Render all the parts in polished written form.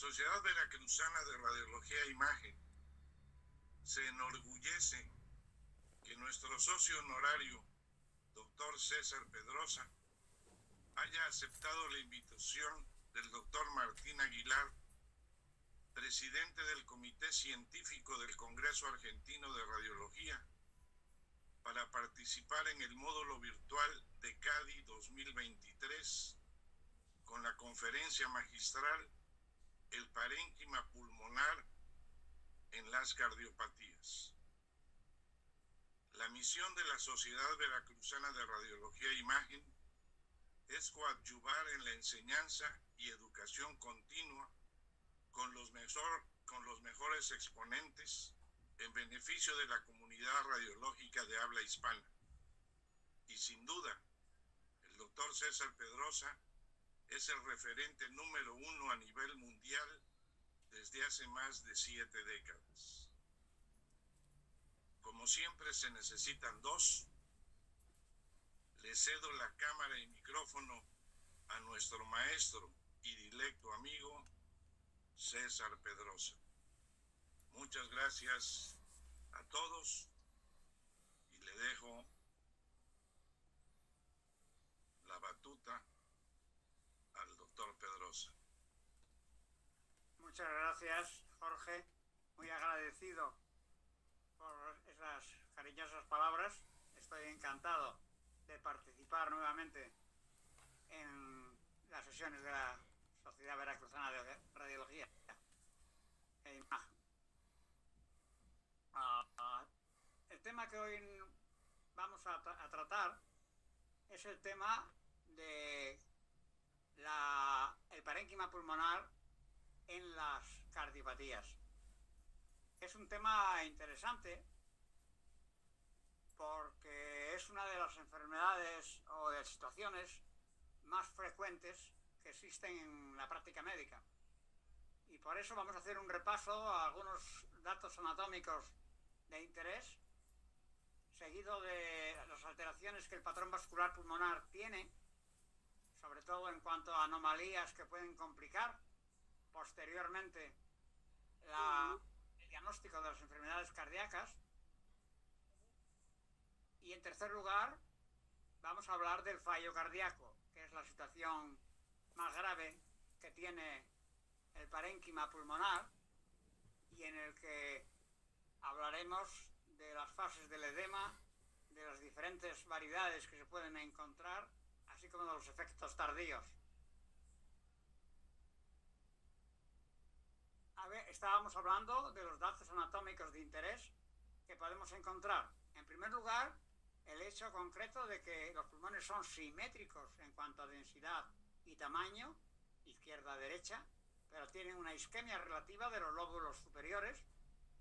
Sociedad Veracruzana de Radiología e Imagen se enorgullece que nuestro socio honorario, doctor César Pedrosa, haya aceptado la invitación del doctor Martín Aguilar, presidente del Comité Científico del Congreso Argentino de Radiología, para participar en el módulo virtual de CADI 2023 con la conferencia magistral El parénquima pulmonar en las cardiopatías. La misión de la Sociedad Veracruzana de Radiología e Imagen es coadyuvar en la enseñanza y educación continua con los mejores exponentes en beneficio de la comunidad radiológica de habla hispana. Y sin duda, el doctor César Pedrosa es el referente número 1 a nivel mundial desde hace más de 7 décadas. Como siempre se necesitan dos, le cedo la cámara y micrófono a nuestro maestro y directo amigo César Pedrosa. Muchas gracias a todos y le dejo la batuta al doctor Pedrosa. Muchas gracias, Jorge. Muy agradecido por esas cariñosas palabras. Estoy encantado de participar nuevamente en las sesiones de la Sociedad Veracruzana de Radiología e Imagen. El tema que hoy vamos a tratar es el tema de el parénquima pulmonar en las cardiopatías. Es un tema interesante porque es una de las enfermedades o de situaciones más frecuentes que existen en la práctica médica. Y por eso vamos a hacer un repaso a algunos datos anatómicos de interés, seguido de las alteraciones que el patrón vascular pulmonar tiene, sobre todo en cuanto a anomalías que pueden complicar posteriormente el diagnóstico de las enfermedades cardíacas. Y en tercer lugar, vamos a hablar del fallo cardíaco, que es la situación más grave que tiene el parénquima pulmonar y en el que hablaremos de las fases del edema, de las diferentes variedades que se pueden encontrar, así como de los efectos tardíos. Estábamos hablando de los datos anatómicos de interés que podemos encontrar. En primer lugar, el hecho concreto de que los pulmones son simétricos en cuanto a densidad y tamaño, izquierda a derecha, pero tienen una isquemia relativa de los lóbulos superiores,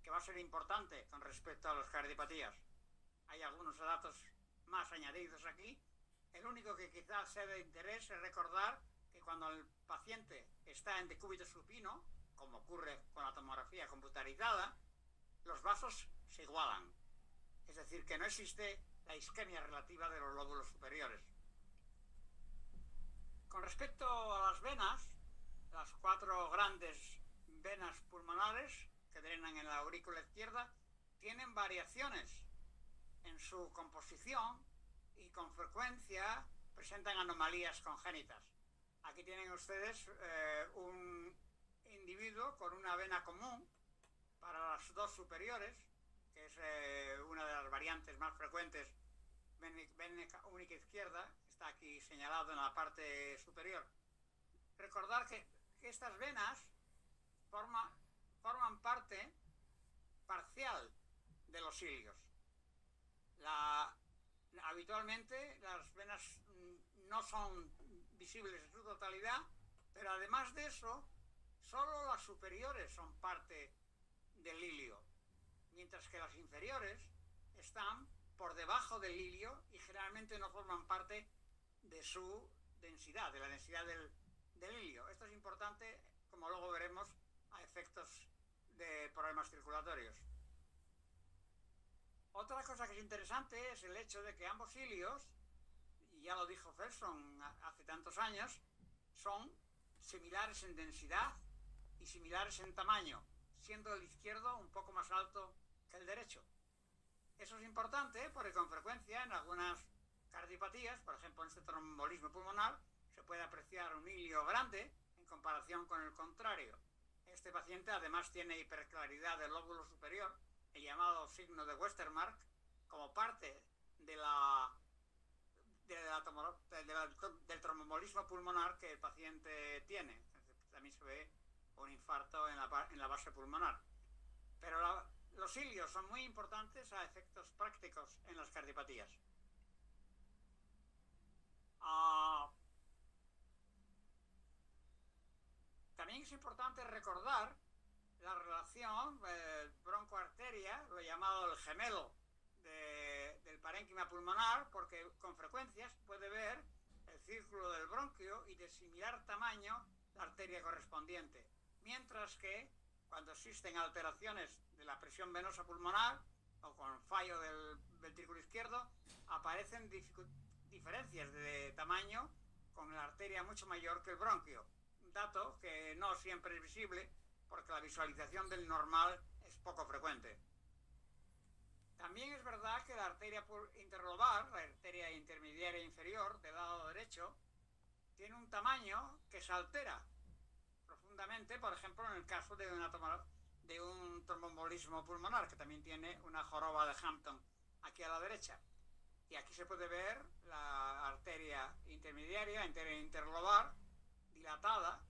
que va a ser importante con respecto a las cardiopatías. Hay algunos datos más añadidos aquí. El único que quizás sea de interés es recordar que cuando el paciente está en decúbito supino, como ocurre con la tomografía computarizada, los vasos se igualan. Es decir, que no existe la isquemia relativa de los lóbulos superiores. Con respecto a las venas, las 4 grandes venas pulmonares que drenan en la aurícula izquierda tienen variaciones en su composición y con frecuencia presentan anomalías congénitas. Aquí tienen ustedes un individuo con una vena común para las 2 superiores, que es una de las variantes más frecuentes, vena única izquierda, está aquí señalado en la parte superior. Recordar que estas venas forman parte parcial de los cilios. Habitualmente las venas no son visibles en su totalidad, pero además de eso, solo las superiores son parte del ilio, mientras que las inferiores están por debajo del ilio y generalmente no forman parte de su densidad, de la densidad del ilio. Esto es importante, como luego veremos, a efectos de problemas circulatorios. Otra cosa que es interesante es el hecho de que ambos ilios, y ya lo dijo Felson hace tantos años, son similares en densidad y similares en tamaño, siendo el izquierdo un poco más alto que el derecho. Eso es importante porque con frecuencia en algunas cardiopatías, por ejemplo en este tromboembolismo pulmonar, se puede apreciar un hilio grande en comparación con el contrario. Este paciente además tiene hiperclaridad del lóbulo superior, el llamado signo de Westermarck, como parte del tromboembolismo pulmonar que el paciente tiene. También se ve un infarto en la base pulmonar. Pero los hilios son muy importantes a efectos prácticos en las cardiopatías. También es importante recordar la relación broncoarteria, lo llamado el gemelo del parénquima pulmonar, porque con frecuencia se puede ver el círculo del bronquio y de similar tamaño la arteria correspondiente, mientras que cuando existen alteraciones de la presión venosa pulmonar o con fallo del ventrículo izquierdo, aparecen diferencias de tamaño con la arteria mucho mayor que el bronquio, un dato que no siempre es visible porque la visualización del normal es poco frecuente. También es verdad que la arteria interlobar, la arteria intermediaria inferior del lado derecho, tiene un tamaño que se altera profundamente, por ejemplo, en el caso de un tromboembolismo pulmonar, que también tiene una joroba de Hampton aquí a la derecha. Y aquí se puede ver la arteria intermediaria, interlobar, dilatada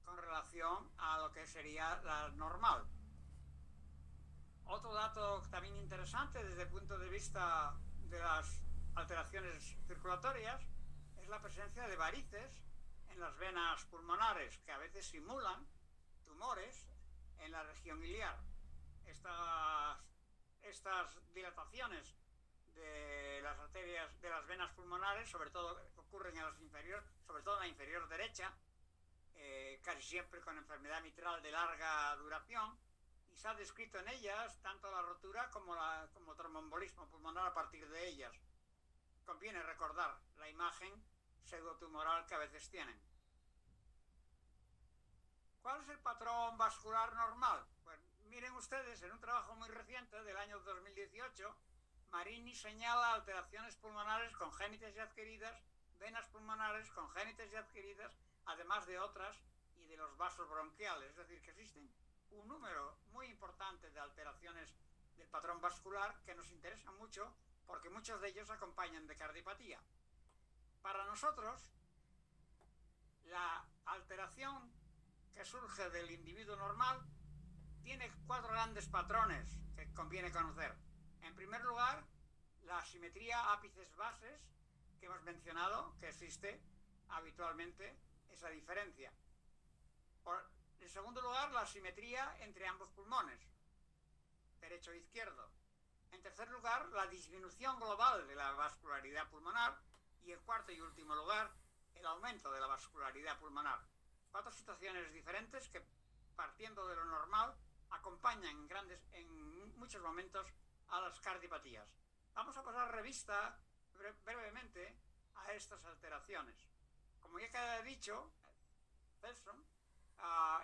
con relación a lo que sería la normal. Otro dato también interesante desde el punto de vista de las alteraciones circulatorias es la presencia de varices en las venas pulmonares, que a veces simulan tumores en la región iliar. Estas dilataciones de las arterias, de las venas pulmonares, sobre todo ocurren en las inferiores, sobre todo en la inferior derecha, casi siempre con enfermedad mitral de larga duración, y se ha descrito en ellas tanto la rotura como tromboembolismo pulmonar a partir de ellas. Conviene recordar la imagen pseudotumoral que a veces tienen. ¿Cuál es el patrón vascular normal? Pues miren ustedes, en un trabajo muy reciente del año 2018, Marini señala alteraciones pulmonares congénitas y adquiridas, venas pulmonares congénitas y adquiridas, además de otras y de los vasos bronquiales. Es decir, que existen un número muy importante de alteraciones del patrón vascular que nos interesan mucho porque muchos de ellos acompañan de cardiopatía. Para nosotros, la alteración que surge del individuo normal tiene 4 grandes patrones que conviene conocer. En primer lugar, la asimetría ápices-bases, que hemos mencionado, que existe habitualmente esa diferencia. En segundo lugar, la asimetría entre ambos pulmones, derecho e izquierdo. En tercer lugar, la disminución global de la vascularidad pulmonar. Y en cuarto y último lugar, el aumento de la vascularidad pulmonar. 4 situaciones diferentes que, partiendo de lo normal, acompañan en muchos momentos a las cardiopatías. Vamos a pasar revista brevemente a estas alteraciones. Como ya queda dicho, Felson,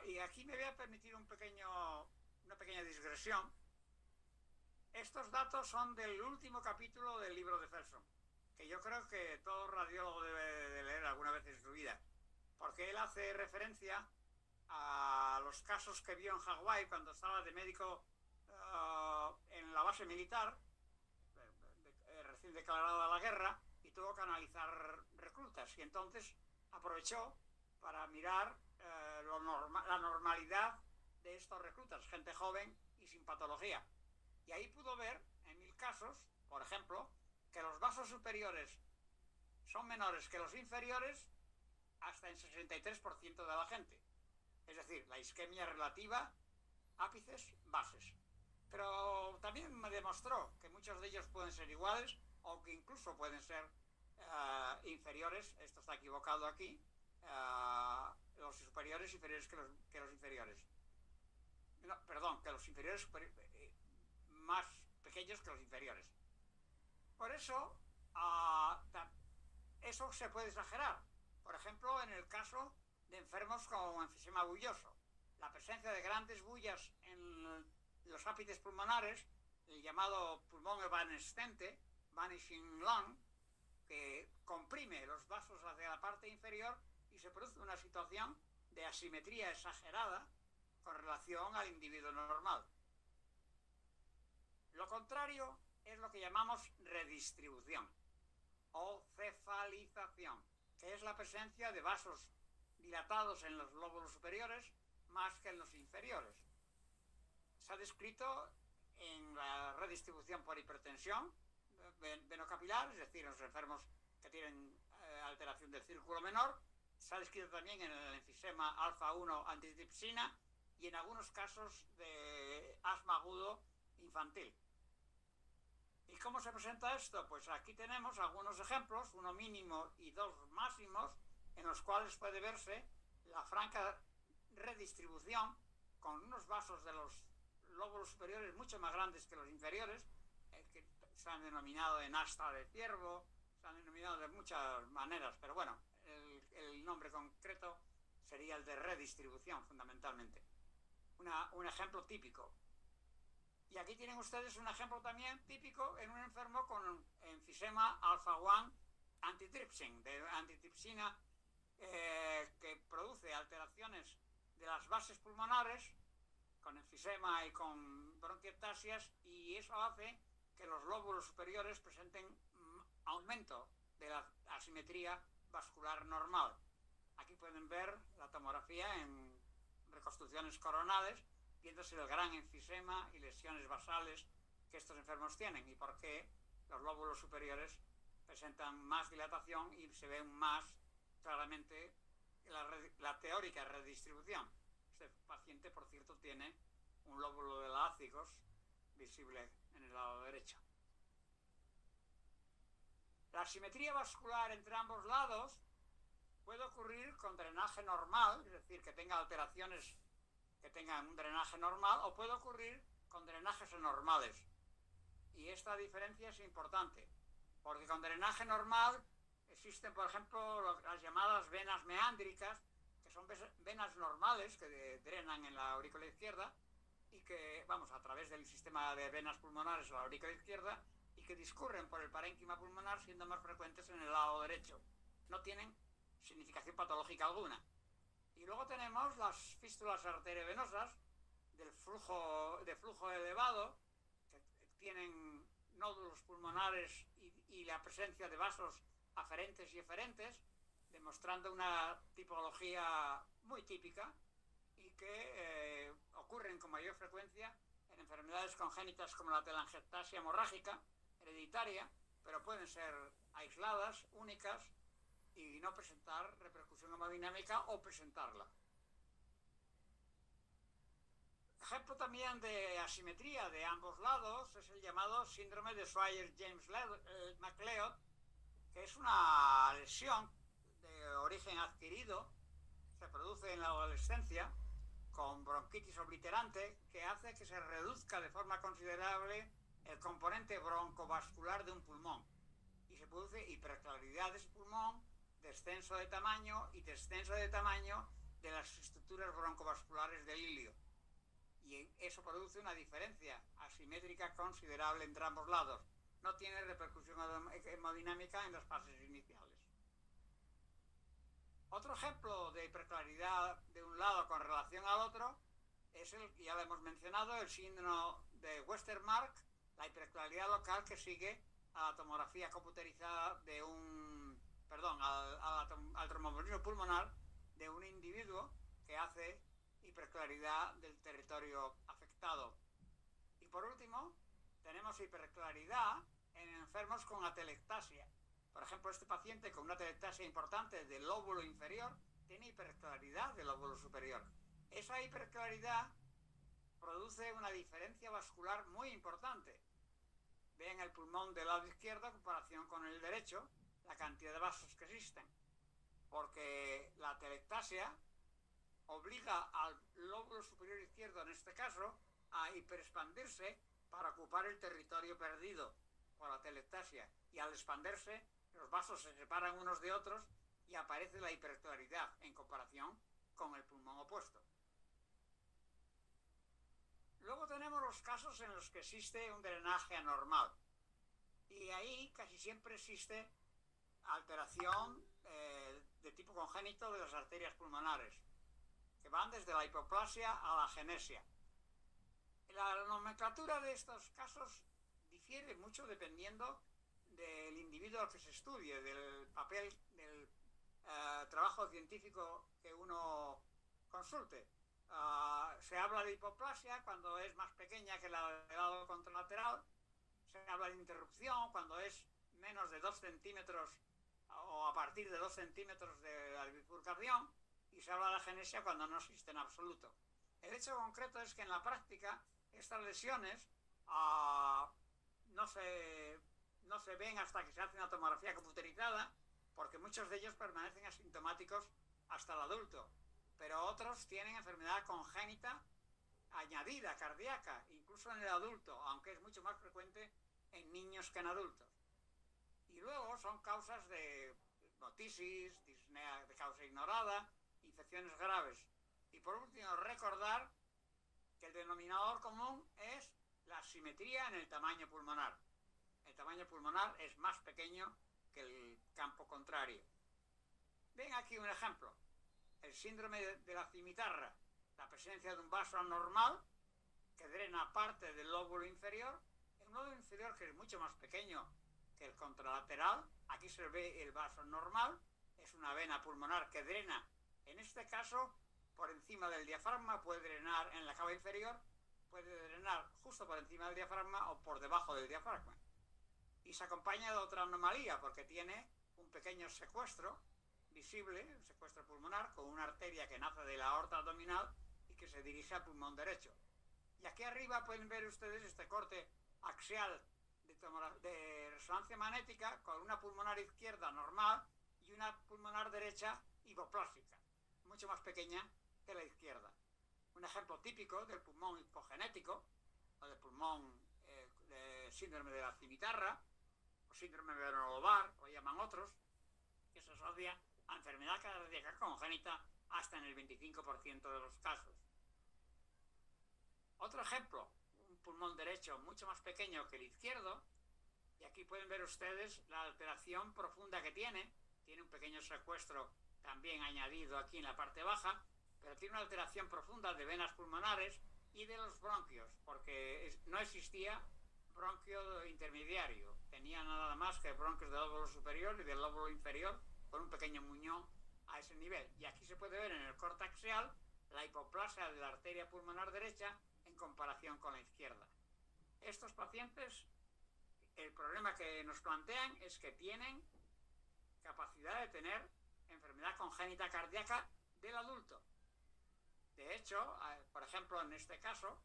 y aquí me voy a permitir una pequeña digresión. Estos datos son del último capítulo del libro de Felson, que yo creo que todo radiólogo debe de leer alguna vez en su vida, porque él hace referencia a los casos que vio en Hawái cuando estaba de médico en la base militar, recién declarada la guerra, y tuvo que analizar reclutas, y entonces aprovechó para mirar la normalidad de estos reclutas, gente joven y sin patología. Y ahí pudo ver, en 1000 casos, por ejemplo, que los vasos superiores son menores que los inferiores hasta en 63% de la gente. Es decir, la isquemia relativa, ápices, bases. Pero también me demostró que muchos de ellos pueden ser iguales o que incluso pueden ser inferiores, esto está equivocado aquí, los superiores inferiores que los inferiores. No, perdón, que los inferiores más pequeños que los inferiores. Por eso, eso se puede exagerar. Por ejemplo, en el caso de enfermos con enfisema bulloso. la presencia de grandes bullas en los ápices pulmonares, el llamado pulmón evanescente, vanishing lung, que comprime los vasos hacia la parte inferior y se produce una situación de asimetría exagerada con relación al individuo normal. Lo contrario es lo que llamamos redistribución o cefalización, que es la presencia de vasos dilatados en los lóbulos superiores más que en los inferiores. Se ha descrito en la redistribución por hipertensión venocapilar, es decir, en los enfermos que tienen alteración del círculo menor. Se ha descrito también en el enfisema alfa-1 antitripsina y en algunos casos de asma agudo infantil. ¿Y cómo se presenta esto? Pues aquí tenemos algunos ejemplos, uno mínimo y dos máximos, en los cuales puede verse la franca redistribución con unos vasos de los lóbulos superiores mucho más grandes que los inferiores, que se han denominado en asta de ciervo, se han denominado de muchas maneras, pero bueno, el nombre concreto sería el de redistribución fundamentalmente. Un ejemplo típico. Y aquí tienen ustedes un ejemplo también típico en un enfermo con enfisema alfa-1 antitrypsin, de antitripsina, que produce alteraciones de las bases pulmonares con enfisema y con bronquiectasias, y eso hace que los lóbulos superiores presenten aumento de la asimetría vascular normal. Aquí pueden ver la tomografía en reconstrucciones coronales, viéndose el gran enfisema y lesiones basales que estos enfermos tienen y por qué los lóbulos superiores presentan más dilatación y se ven más claramente la teórica redistribución. Este paciente, por cierto, tiene un lóbulo de lácigos visible en el lado derecho. La asimetría vascular entre ambos lados puede ocurrir con drenaje normal, es decir, que tenga alteraciones que tengan un drenaje normal, o puede ocurrir con drenajes anormales. Y esta diferencia es importante, porque con drenaje normal existen, por ejemplo, las llamadas venas meándricas, que son venas normales que drenan en la aurícula izquierda y que, vamos, a través del sistema de venas pulmonares a la aurícula izquierda, y que discurren por el parénquima pulmonar, siendo más frecuentes en el lado derecho. No tienen significación patológica alguna. Y luego tenemos las fístulas arteriovenosas de flujo elevado, que tienen nódulos pulmonares y la presencia de vasos aferentes y eferentes, demostrando una tipología muy típica y que ocurren con mayor frecuencia en enfermedades congénitas como la telangiectasia hemorrágica hereditaria, pero pueden ser aisladas, únicas, y no presentar repercusión hemodinámica o presentarla. Ejemplo también de asimetría de ambos lados es el llamado síndrome de Swyer-James-McLeod, que es una lesión de origen adquirido, se produce en la adolescencia con bronquitis obliterante, que hace que se reduzca de forma considerable el componente broncovascular de un pulmón y se produce hiperclaridad de ese pulmón, descenso de tamaño y descenso de tamaño de las estructuras broncovasculares del ilio. Y eso produce una diferencia asimétrica considerable entre ambos lados. No tiene repercusión hemodinámica en las fases iniciales. Otro ejemplo de hiperclaridad de un lado con relación al otro es el que ya lo hemos mencionado, el síndrome de Westermarck, la hiperclaridad local que sigue a la tomografía computerizada de al tromboembolismo pulmonar de un individuo que hace hiperclaridad del territorio afectado. Y por último, tenemos hiperclaridad en enfermos con atelectasia. Por ejemplo, este paciente con una atelectasia importante del lóbulo inferior tiene hiperclaridad del lóbulo superior. Esa hiperclaridad produce una diferencia vascular muy importante. Vean el pulmón del lado izquierdo en comparación con el derecho, la cantidad de vasos que existen, porque la atelectasia obliga al lóbulo superior izquierdo, en este caso, a hiperexpandirse para ocupar el territorio perdido por la atelectasia, y al expandirse los vasos se separan unos de otros y aparece la hiperclaridad en comparación con el pulmón opuesto. Luego tenemos los casos en los que existe un drenaje anormal. Y ahí casi siempre existe alteración de tipo congénito de las arterias pulmonares, que van desde la hipoplasia a la agenesia. La nomenclatura de estos casos difiere mucho dependiendo del individuo al que se estudie, del papel, del trabajo científico que uno consulte. Se habla de hipoplasia cuando es más pequeña que la del lado contralateral, se habla de interrupción cuando es menos de 2 centímetros o a partir de 2 centímetros del bifurcación, y se habla de agenesia cuando no existe en absoluto. El hecho concreto es que en la práctica estas lesiones no se ven hasta que se hace una tomografía computerizada, porque muchos de ellos permanecen asintomáticos hasta el adulto, pero otros tienen enfermedad congénita añadida cardíaca, incluso en el adulto, aunque es mucho más frecuente en niños que en adultos. Y luego son causas de notisis, disnea de causa ignorada, infecciones graves. Y por último, recordar que el denominador común es la asimetría en el tamaño pulmonar. El tamaño pulmonar es más pequeño que el campo contrario. Ven aquí un ejemplo. El síndrome de la cimitarra, la presencia de un vaso anormal que drena parte del lóbulo inferior, un lóbulo inferior que es mucho más pequeño que el contralateral. Aquí se ve el vaso normal, es una vena pulmonar que drena, en este caso, por encima del diafragma, puede drenar en la cava inferior, puede drenar justo por encima del diafragma o por debajo del diafragma. Y se acompaña de otra anomalía, porque tiene un pequeño secuestro visible, un secuestro pulmonar, con una arteria que nace de la aorta abdominal y que se dirige al pulmón derecho. Y aquí arriba pueden ver ustedes este corte axial de resonancia magnética con una pulmonar izquierda normal y una pulmonar derecha hipoplásica, mucho más pequeña que la izquierda. Un ejemplo típico del pulmón hipogenético o del pulmón síndrome de la cimitarra o síndrome venolobar, lo llaman otros, que se asocia a enfermedad cardíaca congénita hasta en el 25% de los casos. Otro ejemplo, un pulmón derecho mucho más pequeño que el izquierdo, y aquí pueden ver ustedes la alteración profunda que tiene un pequeño secuestro también añadido aquí en la parte baja, pero tiene una alteración profunda de venas pulmonares y de los bronquios, porque no existía bronquio intermediario, tenía nada más que bronquios del lóbulo superior y del lóbulo inferior con un pequeño muñón a ese nivel. Y aquí se puede ver en el corte axial la hipoplasia de la arteria pulmonar derecha en comparación con la izquierda. Estos pacientes, el problema que nos plantean es que tienen capacidad de tener enfermedad congénita cardíaca del adulto. De hecho, por ejemplo, en este caso,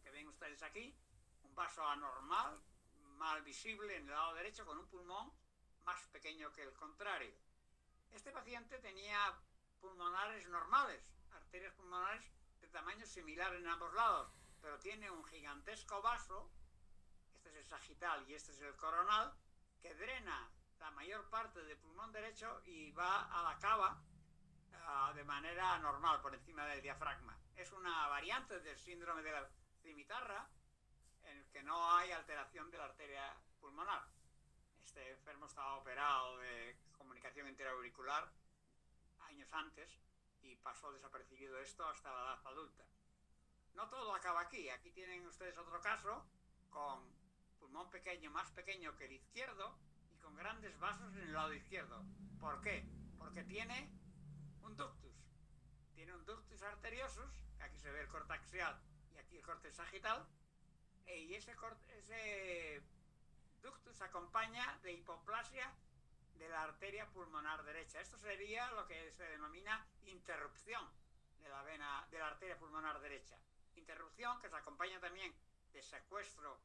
que ven ustedes aquí, un vaso anormal, mal visible en el lado derecho, con un pulmón más pequeño que el contrario. Este paciente tenía pulmonares normales, arterias pulmonares de tamaño similar en ambos lados, pero tiene un gigantesco vaso, este es el sagital y este es el coronal, que drena la mayor parte del pulmón derecho y va a la cava de manera normal por encima del diafragma. Es una variante del síndrome de la cimitarra en el que no hay alteración de la arteria pulmonar. Este enfermo estaba operado de comunicación interauricular años antes y pasó desapercibido esto hasta la edad adulta. No todo acaba aquí. Aquí tienen ustedes otro caso con pulmón pequeño, más pequeño que el izquierdo y con grandes vasos en el lado izquierdo. ¿Por qué? Porque tiene un ductus. Tiene un ductus arteriosus, aquí se ve el corte axial y aquí el corte sagital, y ese ductus acompaña de hipoplasia de la arteria pulmonar derecha. Esto sería lo que se denomina interrupción de la arteria pulmonar derecha. Interrupción que se acompaña también de secuestro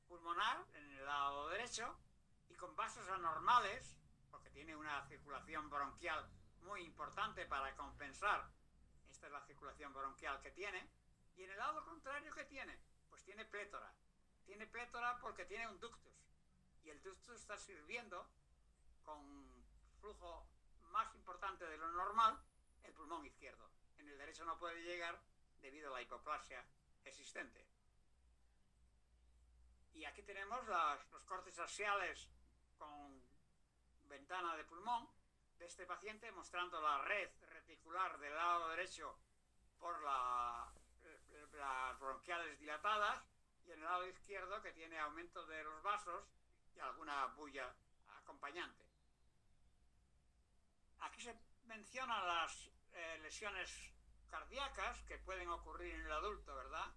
pulmonar en el lado derecho y con vasos anormales, porque tiene una circulación bronquial muy importante para compensar. Esta es la circulación bronquial que tiene. Y en el lado contrario, ¿qué tiene? Pues tiene plétora. Tiene plétora porque tiene un ductus. Y el ductus está sirviendo con flujo más importante de lo normal el pulmón izquierdo. En el derecho no puede llegar debido a la hipoplasia existente. Y aquí tenemos los cortes axiales con ventana de pulmón de este paciente, mostrando la red reticular del lado derecho por las bronquiales dilatadas, y en el lado izquierdo que tiene aumento de los vasos y alguna bulla acompañante. Aquí se mencionan las lesiones cardíacas que pueden ocurrir en el adulto, ¿verdad?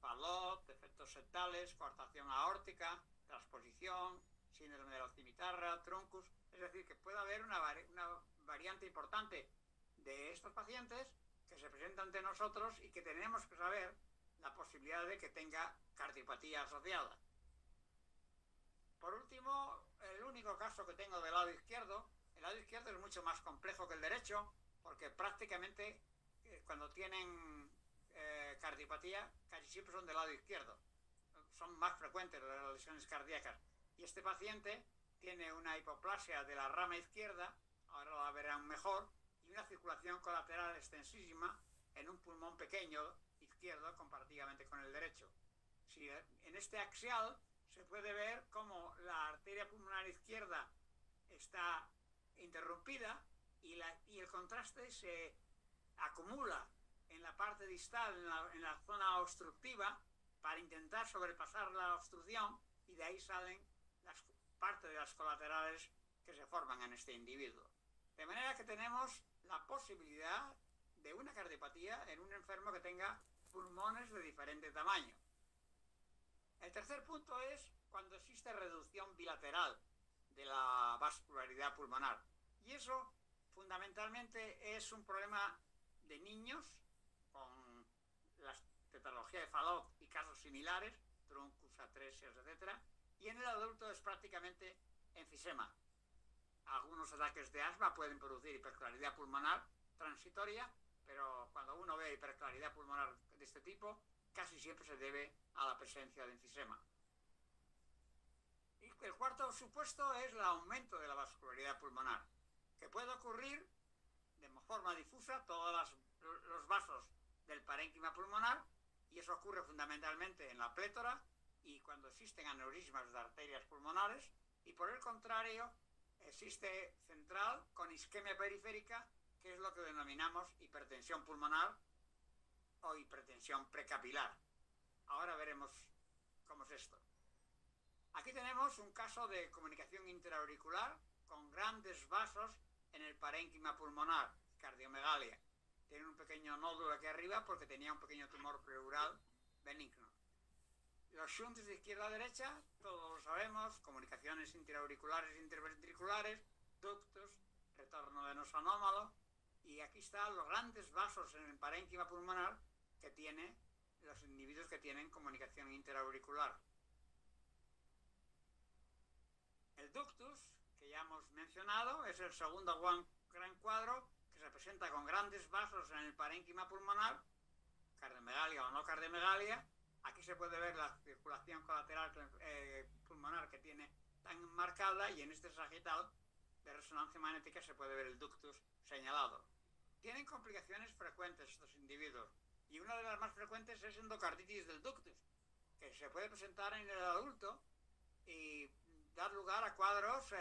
Fallot, defectos septales, coartación aórtica, transposición, síndrome de la cimitarra, truncus. Es decir, que puede haber una variante importante de estos pacientes que se presentan ante nosotros y que tenemos que saber la posibilidad de que tenga cardiopatía asociada. Por último, el único caso que tengo del lado izquierdo, el lado izquierdo es mucho más complejo que el derecho, porque prácticamente cuando tienen cardiopatía casi siempre son del lado izquierdo. Son más frecuentes las lesiones cardíacas. Y este paciente tiene una hipoplasia de la rama izquierda, ahora la verán mejor, y una circulación colateral extensísima en un pulmón pequeño izquierdo comparativamente con el derecho. Si en este axial se puede ver cómo la arteria pulmonar izquierda está interrumpida y el contraste se acumula en la parte distal, en la zona obstructiva, para intentar sobrepasar la obstrucción, y de ahí salen parte de las colaterales que se forman en este individuo. De manera que tenemos la posibilidad de una cardiopatía en un enfermo que tenga pulmones de diferente tamaño. El tercer punto es cuando existe reducción bilateral de la vascularidad pulmonar. Y eso fundamentalmente es un problema de niños con la tetralogía de Fallot y casos similares, truncus, atresias, etc. Y en el adulto es prácticamente enfisema. Algunos ataques de asma pueden producir hiperclaridad pulmonar transitoria, pero cuando uno ve hiperclaridad pulmonar de este tipo, casi siempre se debe a la presencia de enfisema. Y el cuarto supuesto es el aumento de la vascularidad pulmonar, que puede ocurrir de forma difusa todos los vasos del parénquima pulmonar, y eso ocurre fundamentalmente en la plétora y cuando existen aneurismas de arterias pulmonares, y por el contrario existe central con isquemia periférica, que es lo que denominamos hipertensión pulmonar o hipertensión precapilar. Ahora veremos cómo es esto. Aquí tenemos un caso de comunicación interauricular con grandes vasos en el parénquima pulmonar, cardiomegalia. Tiene un pequeño nódulo aquí arriba porque tenía un pequeño tumor pleural benigno. Los shunts de izquierda a derecha, todos lo sabemos, comunicaciones interauriculares e interventriculares, ductos, retorno venoso anómalo, y aquí están los grandes vasos en el parénquima pulmonar que tiene los individuos que tienen comunicación interauricular. El ductus, que ya hemos mencionado, es el segundo gran cuadro que se presenta con grandes vasos en el parénquima pulmonar, cardiomegalia o no cardiomegalia. Aquí se puede ver la circulación colateral pulmonar que tiene tan marcada, y en este sagital de resonancia magnética se puede ver el ductus señalado. Tienen complicaciones frecuentes estos individuos, y una de las más frecuentes es endocarditis del ductus, que se puede presentar en el adulto y dar lugar a cuadros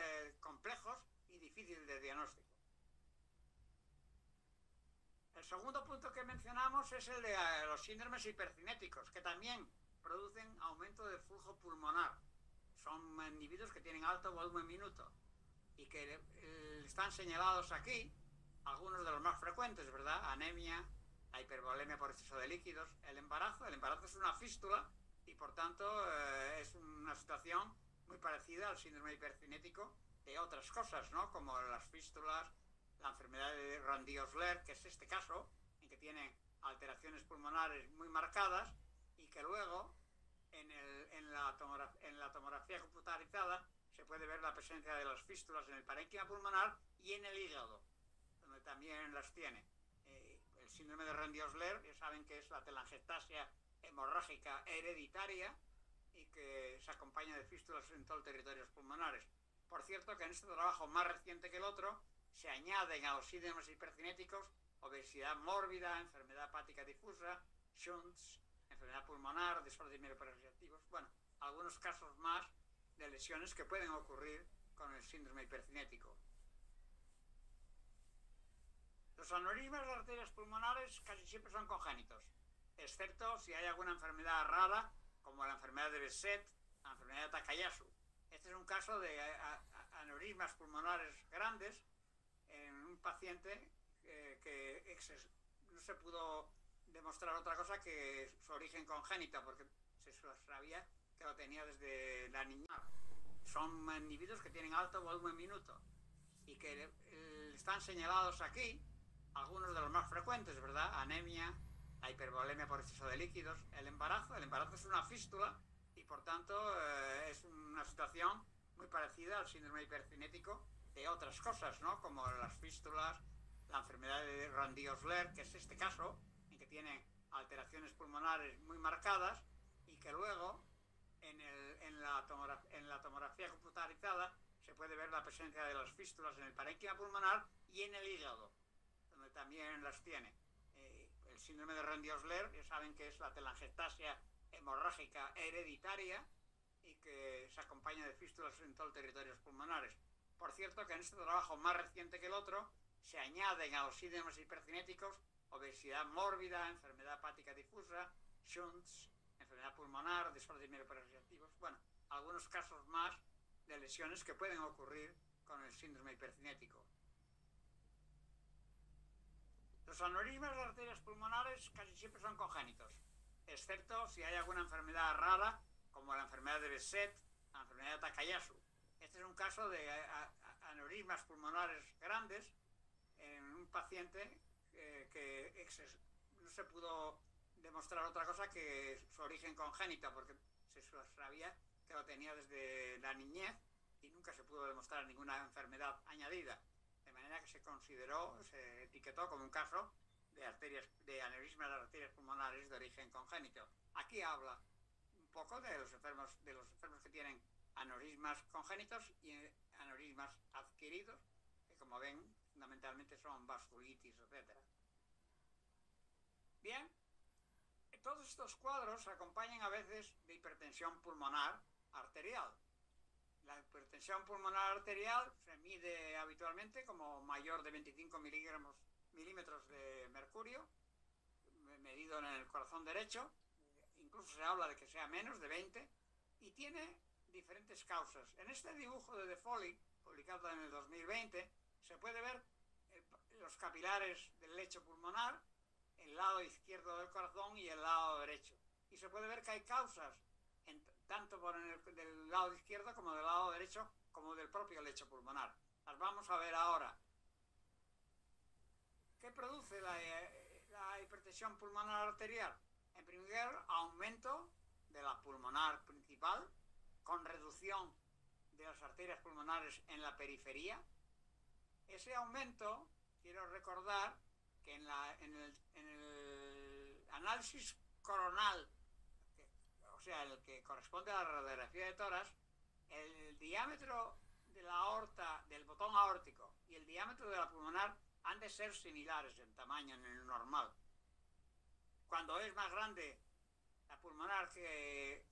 complejos y difíciles de diagnóstico. El segundo punto que mencionamos es el de los síndromes hipercinéticos, que también producen aumento del flujo pulmonar. Son individuos que tienen alto volumen minuto y que están señalados aquí, algunos de los más frecuentes, ¿verdad? Anemia, la hipervolemia por exceso de líquidos, el embarazo. El embarazo es una fístula y por tanto es una situación muy parecida al síndrome hipercinético de otras cosas, ¿no? Como las fístulas, la enfermedad de Randy-Osler, que es este caso, en que tienen alteraciones pulmonares muy marcadas y que luego en la tomografía computarizada se puede ver la presencia de las fístulas en el parénquima pulmonar y en el hígado, donde también las tiene. El síndrome de Randy-Osler, ya saben que es la telangiectasia hemorrágica hereditaria y que se acompaña de fístulas en todos los territorios pulmonares. Por cierto, que en este trabajo más reciente que el otro, se añaden a los síndromes hipercinéticos obesidad mórbida, enfermedad hepática difusa, shunts, enfermedad pulmonar, desórdenes mieloperreactivos, bueno, algunos casos más de lesiones que pueden ocurrir con el síndrome hipercinético. Los aneurismas de arterias pulmonares casi siempre son congénitos, excepto si hay alguna enfermedad rara, como la enfermedad de Behçet, la enfermedad de Takayasu. Este es un caso de aneurismas pulmonares grandes en un paciente que no se pudo demostrar otra cosa que su origen congénito, porque se sabía que lo tenía desde la niñez. Son individuos que tienen alto volumen minuto y que están señalados aquí algunos de los más frecuentes, ¿verdad? Anemia, la hipervolemia por exceso de líquidos, el embarazo es una fístula y por tanto es una situación muy parecida al síndrome hipercinético de otras cosas, ¿no? Como las fístulas, la enfermedad de Randy-Osler, que es este caso, en que tiene alteraciones pulmonares muy marcadas y que luego en la tomografía computarizada se puede ver la presencia de las fístulas en el parénquima pulmonar y en el hígado, donde también las tiene. El síndrome de Randy-Osler, ya saben que es la telangiectasia hemorrágica hereditaria y que se acompaña de fístulas en todo el territorio de los pulmonares. Por cierto, que en este trabajo más reciente que el otro, se añaden a los síndromes hipercinéticos obesidad mórbida, enfermedad hepática difusa, shunts, enfermedad pulmonar, desórdenes mieloperreactivos, bueno, algunos casos más de lesiones que pueden ocurrir con el síndrome hipercinético. Los aneurismas de arterias pulmonares casi siempre son congénitos, excepto si hay alguna enfermedad rara, como la enfermedad de Behçet, la enfermedad de Takayasu. Este es un caso de aneurismas pulmonares grandes en un paciente que no se pudo demostrar otra cosa que su origen congénito, porque se sabía que lo tenía desde la niñez y nunca se pudo demostrar ninguna enfermedad añadida. De manera que se consideró, se etiquetó como un caso de aneurisma de arterias pulmonares de origen congénito. Aquí habla un poco de los enfermos que tienen aneurismas congénitos y aneurismas adquiridos, que como ven fundamentalmente son vasculitis, etc. Bien, todos estos cuadros se acompañan a veces de hipertensión pulmonar arterial. La hipertensión pulmonar arterial se mide habitualmente como mayor de 25 milímetros de mercurio, medido en el corazón derecho, incluso se habla de que sea menos de 20, y tiene diferentes causas. En este dibujo de De Foley, publicado en el 2020, se puede ver los capilares del lecho pulmonar, el lado izquierdo del corazón y el lado derecho. Y se puede ver que hay causas, tanto por del lado izquierdo como del lado derecho, como del propio lecho pulmonar. Las vamos a ver ahora. ¿Qué produce la hipertensión pulmonar arterial? En primer lugar, aumento de la pulmonar principal, con reducción de las arterias pulmonares en la periferia. Ese aumento, quiero recordar que en el análisis coronal, o sea, el que corresponde a la radiografía de tórax, el diámetro de la aorta, del botón aórtico, y el diámetro de la pulmonar han de ser similares en tamaño en el normal. Cuando es más grande la pulmonar que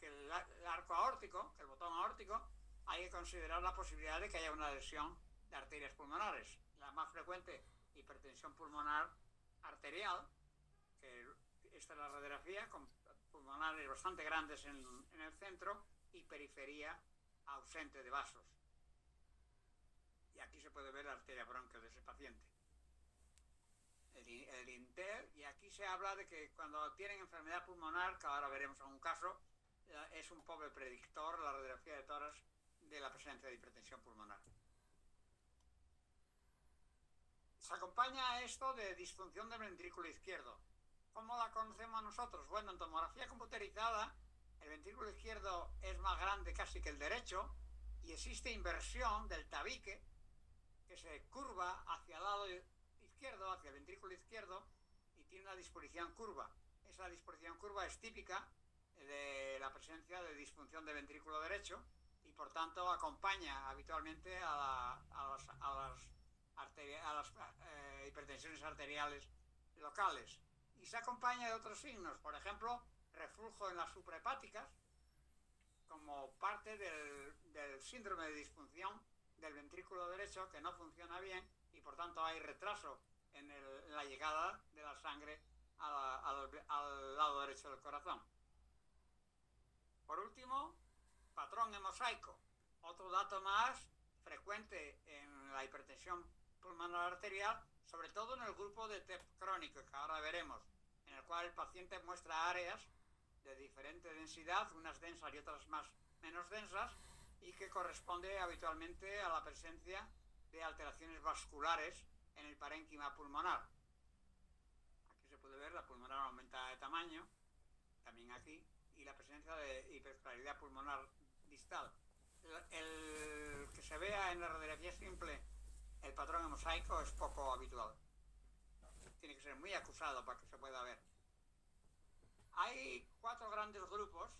el arco aórtico, que el botón aórtico, hay que considerar la posibilidad de que haya una lesión de arterias pulmonares. La más frecuente, hipertensión pulmonar arterial, que esta es la radiografía, con pulmonares bastante grandes en el centro y periferia ausente de vasos. Y aquí se puede ver la arteria bronquial de ese paciente. El INTER, y aquí se habla de que cuando tienen enfermedad pulmonar, que ahora veremos en un caso, es un pobre predictor la radiografía de tórax de la presencia de hipertensión pulmonar. Se acompaña a esto de disfunción del ventrículo izquierdo. ¿Cómo la conocemos nosotros? Bueno, en tomografía computerizada, el ventrículo izquierdo es más grande casi que el derecho y existe inversión del tabique que se curva hacia el lado izquierdo, hacia el ventrículo izquierdo, y tiene una disposición curva. Esa disposición curva es típica de la presencia de disfunción del ventrículo derecho y por tanto acompaña habitualmente a las hipertensiones arteriales locales. y se acompaña de otros signos, por ejemplo, reflujo en las suprahepáticas, como parte del síndrome de disfunción del ventrículo derecho, que no funciona bien y por tanto hay retraso en la llegada de la sangre al lado derecho del corazón. Por último, patrón hemosaico, otro dato más frecuente en la hipertensión pulmonar arterial, sobre todo en el grupo de TEP crónico, que ahora veremos, en el cual el paciente muestra áreas de diferente densidad, unas densas y otras menos densas, y que corresponde habitualmente a la presencia de alteraciones vasculares en el parénquima pulmonar. Aquí se puede ver la pulmonar aumenta de tamaño, también aquí, y la presencia de hiperclaridad pulmonar distal. El que se vea en la radiografía simple el patrón hemosaico es poco habitual. Tiene que ser muy acusado para que se pueda ver. Hay 4 grandes grupos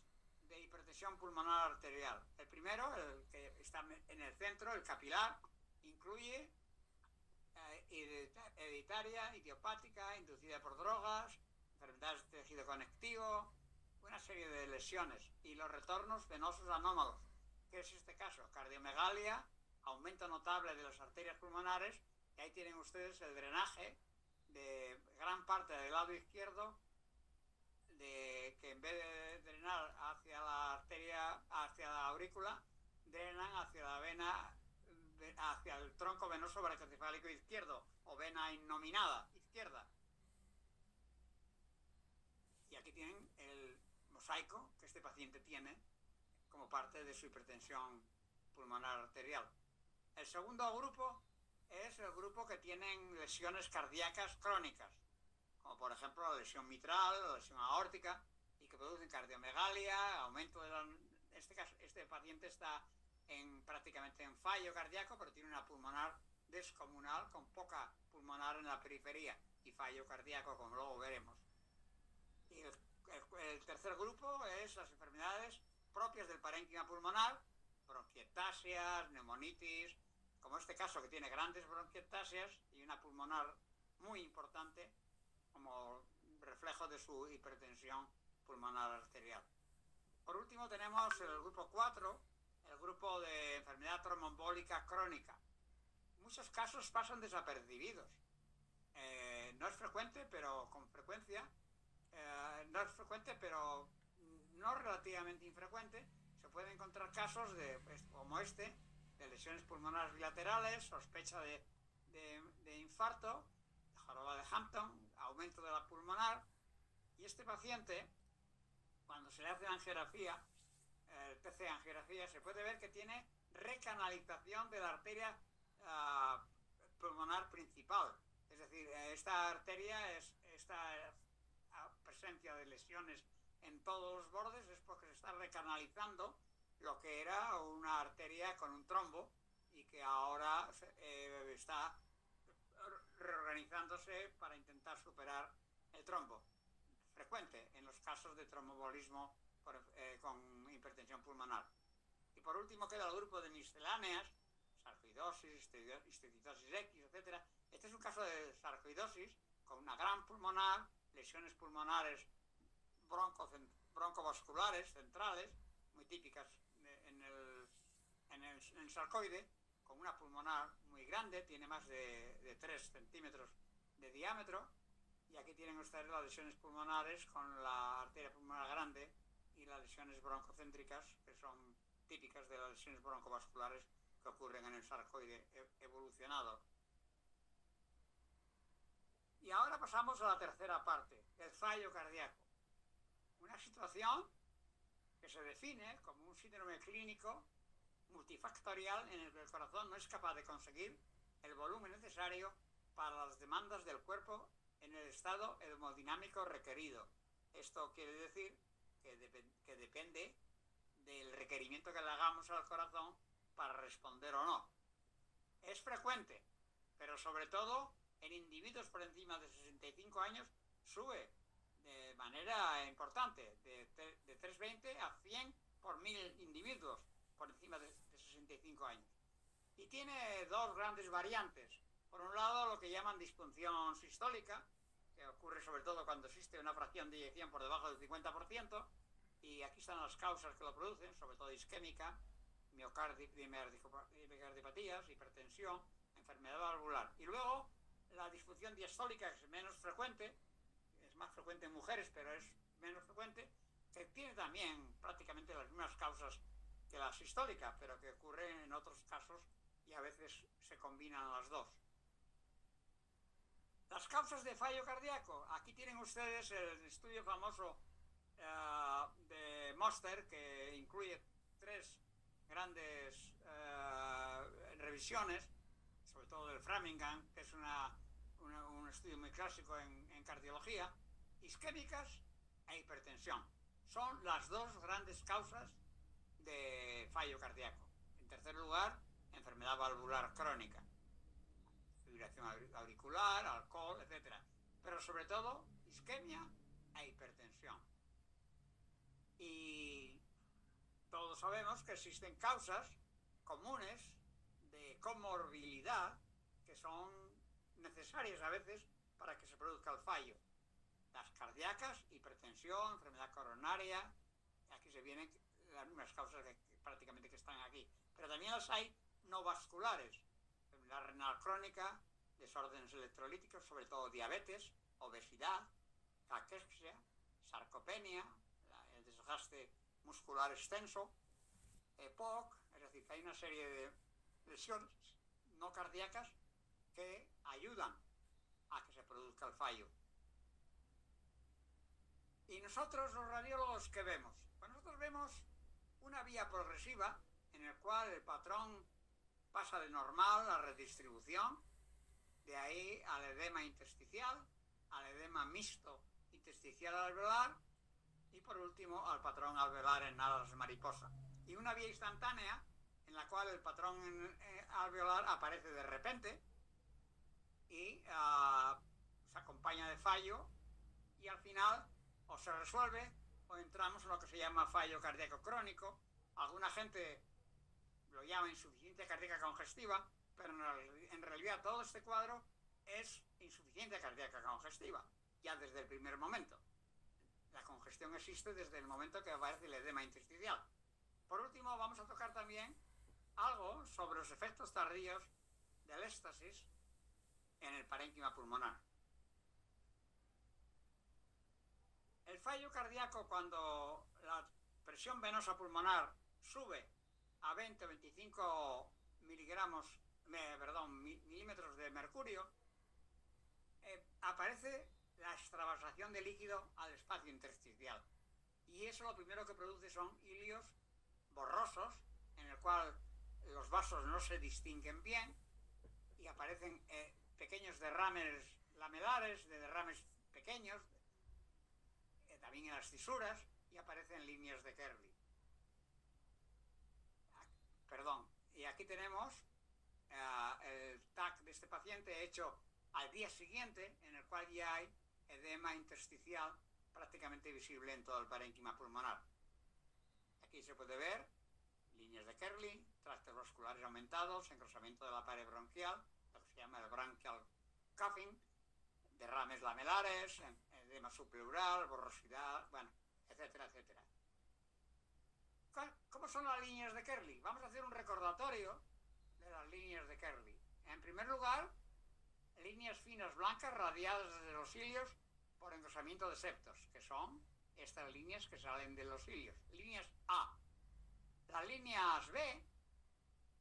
de hipertensión pulmonar arterial. El primero, el que está en el centro, el capilar, incluye hereditaria, idiopática, inducida por drogas, enfermedades de tejido conectivo, una serie de lesiones y los retornos venosos anómalos. ¿Qué es este caso? Cardiomegalia, aumento notable de las arterias pulmonares, y ahí tienen ustedes el drenaje de gran parte del lado izquierdo, que en vez de drenar hacia la arteria, hacia la aurícula, drenan hacia la vena, hacia el tronco venoso brachiocefálico izquierdo, o vena innominada izquierda. Y aquí tienen el mosaico que este paciente tiene como parte de su hipertensión pulmonar arterial. El segundo grupo es el grupo que tienen lesiones cardíacas crónicas, como por ejemplo la lesión mitral, la lesión aórtica, y que producen cardiomegalia, aumento de este paciente está prácticamente en fallo cardíaco, pero tiene una pulmonar descomunal, con poca pulmonar en la periferia, y fallo cardíaco, como luego veremos. Y el tercer grupo es las enfermedades propias del parénquima pulmonar, bronquiectasias, neumonitis, como este caso que tiene grandes bronquiectasias y una pulmonar muy importante como reflejo de su hipertensión pulmonar arterial. Por último tenemos el grupo 4, el grupo de enfermedad tromboembólica crónica. Muchos casos pasan desapercibidos. No es frecuente, pero con frecuencia. No es frecuente, pero no relativamente infrecuente. Se pueden encontrar casos como este, de lesiones pulmonares bilaterales, sospecha de infarto, joroba de Hampton, aumento de la pulmonar, y este paciente, cuando se le hace angiografía, el PC angiografía, se puede ver que tiene recanalización de la arteria pulmonar principal. Es decir, esta arteria, esta presencia de lesiones en todos los bordes es porque se está recanalizando lo que era una arteria con un trombo y que ahora está reorganizándose para intentar superar el trombo. Frecuente en los casos de tromboembolismo con hipertensión pulmonar. Y por último queda el grupo de misceláneas, sarcoidosis, histiocytosis X, etc. Este es un caso de sarcoidosis con una gran pulmonar, lesiones pulmonares broncovasculares centrales, muy típicas en el sarcoide, con una pulmonar muy grande, tiene más de 3 centímetros de diámetro, y aquí tienen ustedes las lesiones pulmonares con la arteria pulmonar grande y las lesiones broncocéntricas, que son típicas de las lesiones broncovasculares que ocurren en el sarcoide evolucionado. Y ahora pasamos a la tercera parte, el fallo cardíaco. Una situación que se define como un síndrome clínico multifactorial en el que el corazón no es capaz de conseguir el volumen necesario para las demandas del cuerpo en el estado hemodinámico requerido. Esto quiere decir que depende del requerimiento que le hagamos al corazón para responder o no. Es frecuente, pero sobre todo en individuos por encima de 65 años sube de manera importante, de 320 a 100 por 1000 individuos por encima de 65 años. Y tiene 2 grandes variantes. Por un lado, lo que llaman disfunción sistólica, que ocurre sobre todo cuando existe una fracción de eyección por debajo del 50%, y aquí están las causas que lo producen, sobre todo isquémica, miocardiopatías, hipertensión, enfermedad valvular. Y luego la disfunción diastólica, que es menos frecuente, es más frecuente en mujeres, pero es menos frecuente, que tiene también prácticamente las mismas causas que la sistólica, pero que ocurre en otros casos y a veces se combinan las dos. Las causas de fallo cardíaco. Aquí tienen ustedes el estudio famoso de Monster, que incluye 3 grandes revisiones, sobre todo del Framingham, que es un estudio muy clásico en cardiología. Isquémicas e hipertensión son las 2 grandes causas de fallo cardíaco. En tercer lugar, enfermedad valvular crónica, fibrilación auricular, alcohol, etc. Pero sobre todo, isquemia e hipertensión. Y todos sabemos que existen causas comunes de comorbilidad que son necesarias a veces para que se produzca el fallo. Las cardíacas, hipertensión, enfermedad coronaria, aquí se vienen las mismas causas prácticamente que están aquí. Pero también las hay no vasculares, enfermedad renal crónica, desórdenes electrolíticos, sobre todo diabetes, obesidad, caquexia, sarcopenia, el desgaste muscular extenso, EPOC, es decir, que hay una serie de lesiones no cardíacas que ayudan a que se produzca el fallo. ¿Y nosotros, los radiólogos, qué vemos? Pues nosotros vemos una vía progresiva en la cual el patrón pasa de normal a redistribución, de ahí al edema intersticial, al edema mixto intersticial alveolar y por último al patrón alveolar en alas de mariposa. Y una vía instantánea en la cual el patrón alveolar aparece de repente y se acompaña de fallo y al final o se resuelve o entramos en lo que se llama fallo cardíaco crónico. Alguna gente lo llama insuficiencia cardíaca congestiva, pero en realidad todo este cuadro es insuficiencia cardíaca congestiva, ya desde el primer momento. La congestión existe desde el momento que aparece el edema intersticial. Por último, vamos a tocar también algo sobre los efectos tardíos del éxtasis en el parénquima pulmonar. El fallo cardíaco, cuando la presión venosa pulmonar sube a 20 o 25 milímetros de mercurio, aparece la extravasación de líquido al espacio intersticial. Y eso lo primero que produce son hilios borrosos, en el cual los vasos no se distinguen bien y aparecen pequeños derrames lamelares, de derrames pequeños, también en las fisuras, y aparecen líneas de Kerley. Y aquí tenemos el TAC de este paciente hecho al día siguiente, en el cual ya hay edema intersticial prácticamente visible en todo el parénquima pulmonar. Aquí se puede ver líneas de Kerley, tractos vasculares aumentados, engrosamiento de la pared bronquial, lo que se llama el bronchial coughing, derrames lamelares, edema subpleural, borrosidad, bueno, etcétera, etcétera. ¿Cómo son las líneas de Kerley? Vamos a hacer un recordatorio de las líneas de Kerley. En primer lugar, líneas finas blancas radiadas desde los cilios por engrosamiento de septos, que son estas líneas que salen de los cilios. Líneas A. Las líneas B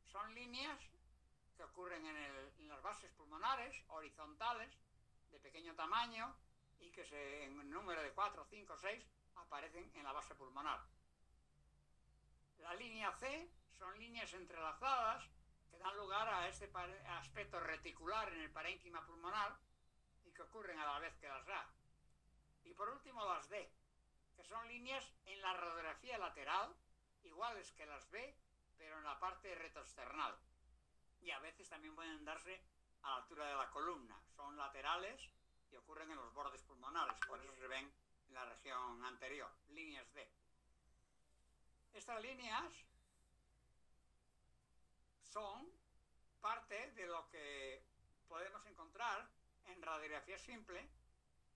son líneas que ocurren en las bases pulmonares, horizontales, de pequeño tamaño y que en número de 4, 5, 6 aparecen en la base pulmonar. La línea C son líneas entrelazadas que dan lugar a este aspecto reticular en el parénquima pulmonar y que ocurren a la vez que las A. Y por último las D, que son líneas en la radiografía lateral, iguales que las B, pero en la parte retroesternal. Y a veces también pueden darse a la altura de la columna. Son laterales y ocurren en los bordes pulmonares, por eso se ven en la región anterior, líneas D. Estas líneas son parte de lo que podemos encontrar en radiografía simple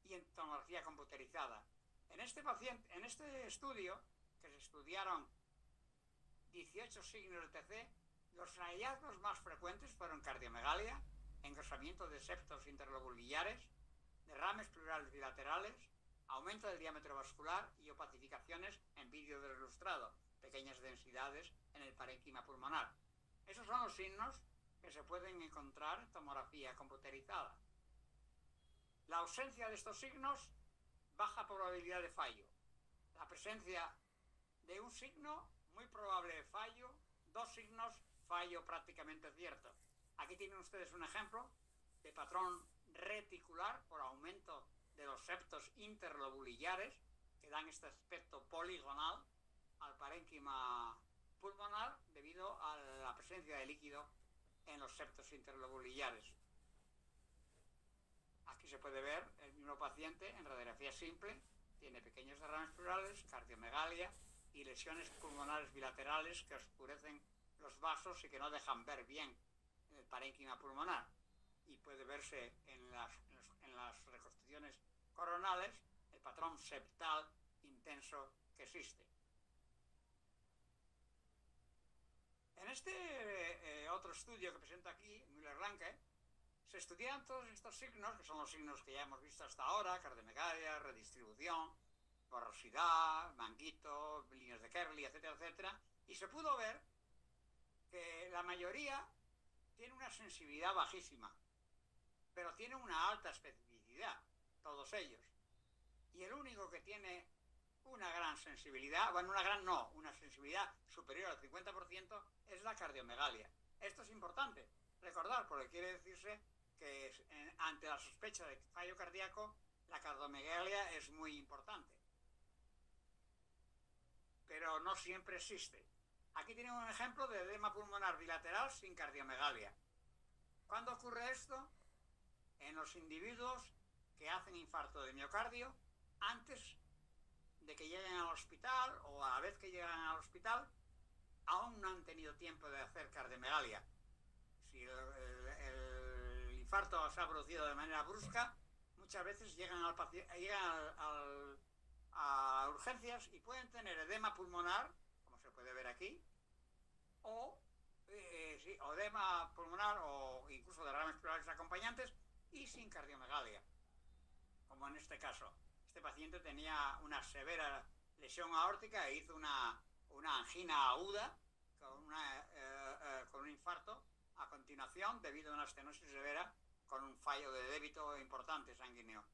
y en tomografía computerizada. En este estudio, que se estudiaron 18 signos de TC, los hallazgos más frecuentes fueron cardiomegalia, engrosamiento de septos interlobulillares, derrames pleurales bilaterales, aumento del diámetro vascular y opacificaciones en vídeo del ilustrado, pequeñas densidades en el parénquima pulmonar. Esos son los signos que se pueden encontrar en tomografía computerizada. La ausencia de estos signos, baja probabilidad de fallo. La presencia de un signo, muy probable fallo. Dos signos, fallo prácticamente cierto. Aquí tienen ustedes un ejemplo de patrón reticular por aumento de los septos interlobulillares que dan este aspecto poligonal al parénquima pulmonar debido a la presencia de líquido en los septos interlobulillares. Aquí se puede ver el mismo paciente en radiografía simple, tiene pequeños derrames pleurales, cardiomegalia y lesiones pulmonares bilaterales que oscurecen los vasos y que no dejan ver bien el parénquima pulmonar. Y puede verse en las reconstrucciones coronales el patrón septal intenso que existe. En este otro estudio que presento aquí, Müller-Ranke, se estudian todos estos signos, que son los signos que ya hemos visto hasta ahora: cardiomegalia, redistribución, borrosidad, manguito, líneas de Kerley, etcétera, etcétera, y se pudo ver que la mayoría tiene una sensibilidad bajísima, pero tiene una alta especificidad, todos ellos. Y el único que tiene una gran sensibilidad, bueno, una sensibilidad superior al 50% es la cardiomegalia. Esto es importante recordar, porque quiere decirse que ante la sospecha de fallo cardíaco, la cardiomegalia es muy importante. Pero no siempre existe. Aquí tienen un ejemplo de edema pulmonar bilateral sin cardiomegalia. ¿Cuándo ocurre esto? En los individuos que hacen infarto de miocardio antes de que lleguen al hospital, o a la vez que llegan al hospital, aún no han tenido tiempo de hacer cardiomegalia. Si el infarto se ha producido de manera brusca, muchas veces llegan a urgencias y pueden tener edema pulmonar, como se puede ver aquí, o edema pulmonar o incluso derrames pleurales acompañantes y sin cardiomegalia, como en este caso. Este paciente tenía una severa lesión aórtica e hizo una angina aguda con un infarto a continuación debido a una estenosis severa con un fallo de débito importante sanguíneo.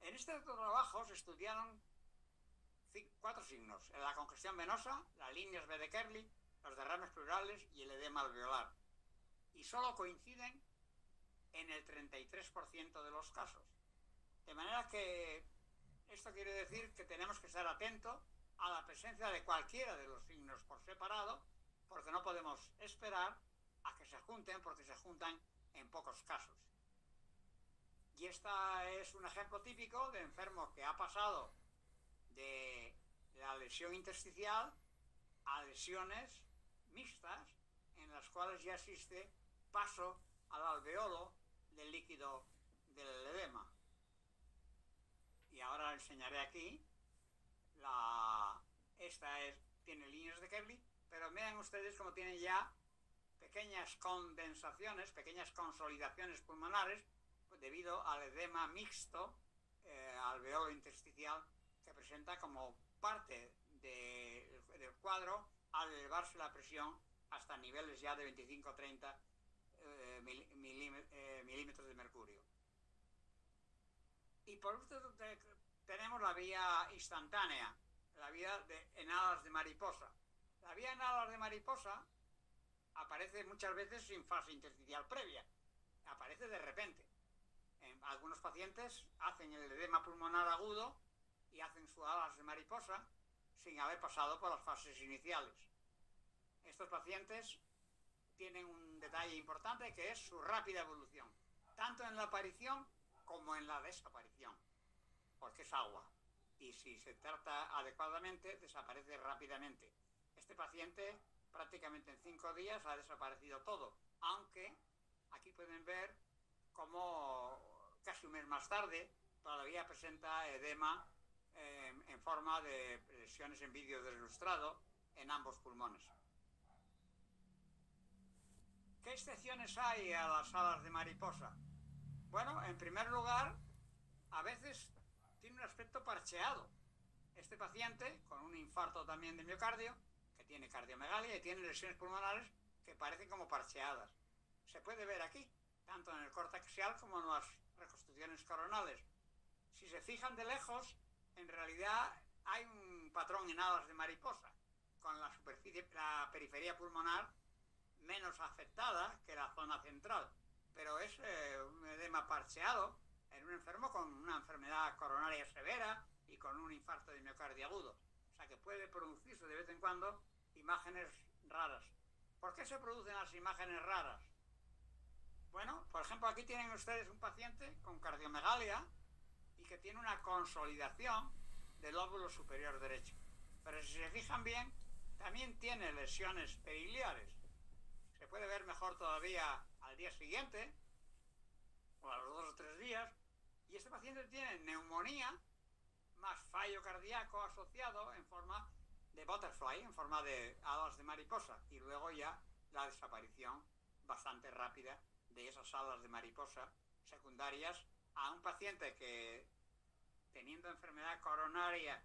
En este trabajo se estudiaron 4 signos: la congestión venosa, las líneas B de Kerley, los derrames pleurales y el edema alveolar. Y solo coinciden en el 33% de los casos. De manera que esto quiere decir que tenemos que estar atentos a la presencia de cualquiera de los signos por separado, porque no podemos esperar a que se junten, porque se juntan en pocos casos. Y este es un ejemplo típico de enfermo que ha pasado de la lesión intersticial a lesiones mixtas, en las cuales ya existe paso al alveolo del líquido del edema. Y ahora enseñaré aquí. Tiene líneas de Kerley, pero vean ustedes cómo tiene ya pequeñas condensaciones, pequeñas consolidaciones pulmonares, pues debido al edema mixto alveolo intersticial que presenta como parte del cuadro al elevarse la presión hasta niveles ya de 25-30 milímetros de mercurio. Y por último tenemos la vía instantánea, la vía en alas de mariposa. La vía en alas de mariposa aparece muchas veces sin fase intersticial previa, aparece de repente. Algunos pacientes hacen el edema pulmonar agudo y hacen sus alas de mariposa sin haber pasado por las fases iniciales. Estos pacientes tienen un detalle importante, que es su rápida evolución, tanto en la aparición como en la desaparición, porque es agua, y si se trata adecuadamente desaparece rápidamente. Este paciente prácticamente en 5 días ha desaparecido todo, aunque aquí pueden ver cómo casi un mes más tarde, todavía presenta edema en forma de lesiones en vídeo desilustrado en ambos pulmones. ¿Qué excepciones hay a las alas de mariposa? Bueno, en primer lugar, a veces tiene un aspecto parcheado. Este paciente, con un infarto también de miocardio, que tiene cardiomegalia y tiene lesiones pulmonares que parecen como parcheadas. Se puede ver aquí, tanto en el corte axial como en las reconstrucciones coronales. Si se fijan de lejos, en realidad hay un patrón en alas de mariposa, con la periferia pulmonar menos afectada que la zona central, pero es un edema parcheado en un enfermo con una enfermedad coronaria severa y con un infarto de miocardio agudo. O sea que puede producirse de vez en cuando imágenes raras. ¿Por qué se producen las imágenes raras? Bueno, por ejemplo, aquí tienen ustedes un paciente con cardiomegalia y que tiene una consolidación del lóbulo superior derecho. Pero si se fijan bien, también tiene lesiones periliares. Se puede ver mejor todavía al día siguiente, o a los 2 o 3 días, y este paciente tiene neumonía más fallo cardíaco asociado en forma de butterfly, en forma de alas de mariposa, y luego ya la desaparición bastante rápida de esas alas de mariposa secundarias a un paciente que, teniendo enfermedad coronaria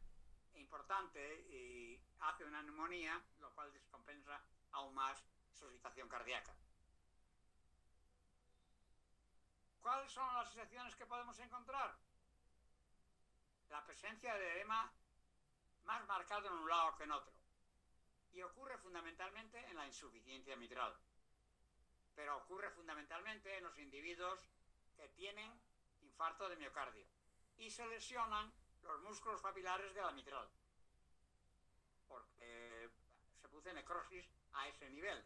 importante, y hace una neumonía, lo cual descompensa aún más su situación cardíaca. ¿Cuáles son las excepciones que podemos encontrar? La presencia de edema más marcado en un lado que en otro, y ocurre fundamentalmente en la insuficiencia mitral, pero ocurre fundamentalmente en los individuos que tienen infarto de miocardio y se lesionan los músculos papilares de la mitral, porque se produce necrosis a ese nivel,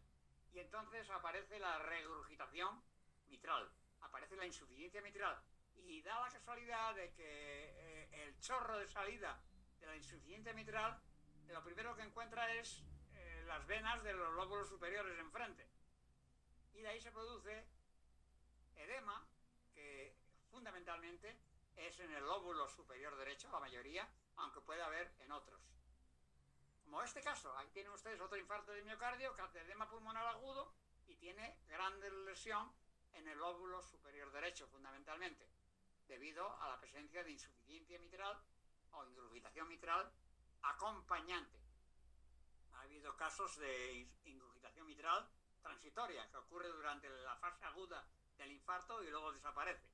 y entonces aparece la regurgitación mitral, aparece la insuficiencia mitral, y da la casualidad de que el chorro de salida de la insuficiencia mitral, lo primero que encuentra es las venas de los lóbulos superiores enfrente, y de ahí se produce edema, que fundamentalmente es en el lóbulo superior derecho, la mayoría, aunque puede haber en otros. Como este caso, ahí tienen ustedes otro infarto de miocardio que hace edema pulmonar agudo y tiene gran lesión en el lóbulo superior derecho, fundamentalmente, debido a la presencia de insuficiencia mitral o ingurgitación mitral acompañante. Ha habido casos de ingurgitación mitral transitoria, que ocurre durante la fase aguda del infarto y luego desaparece.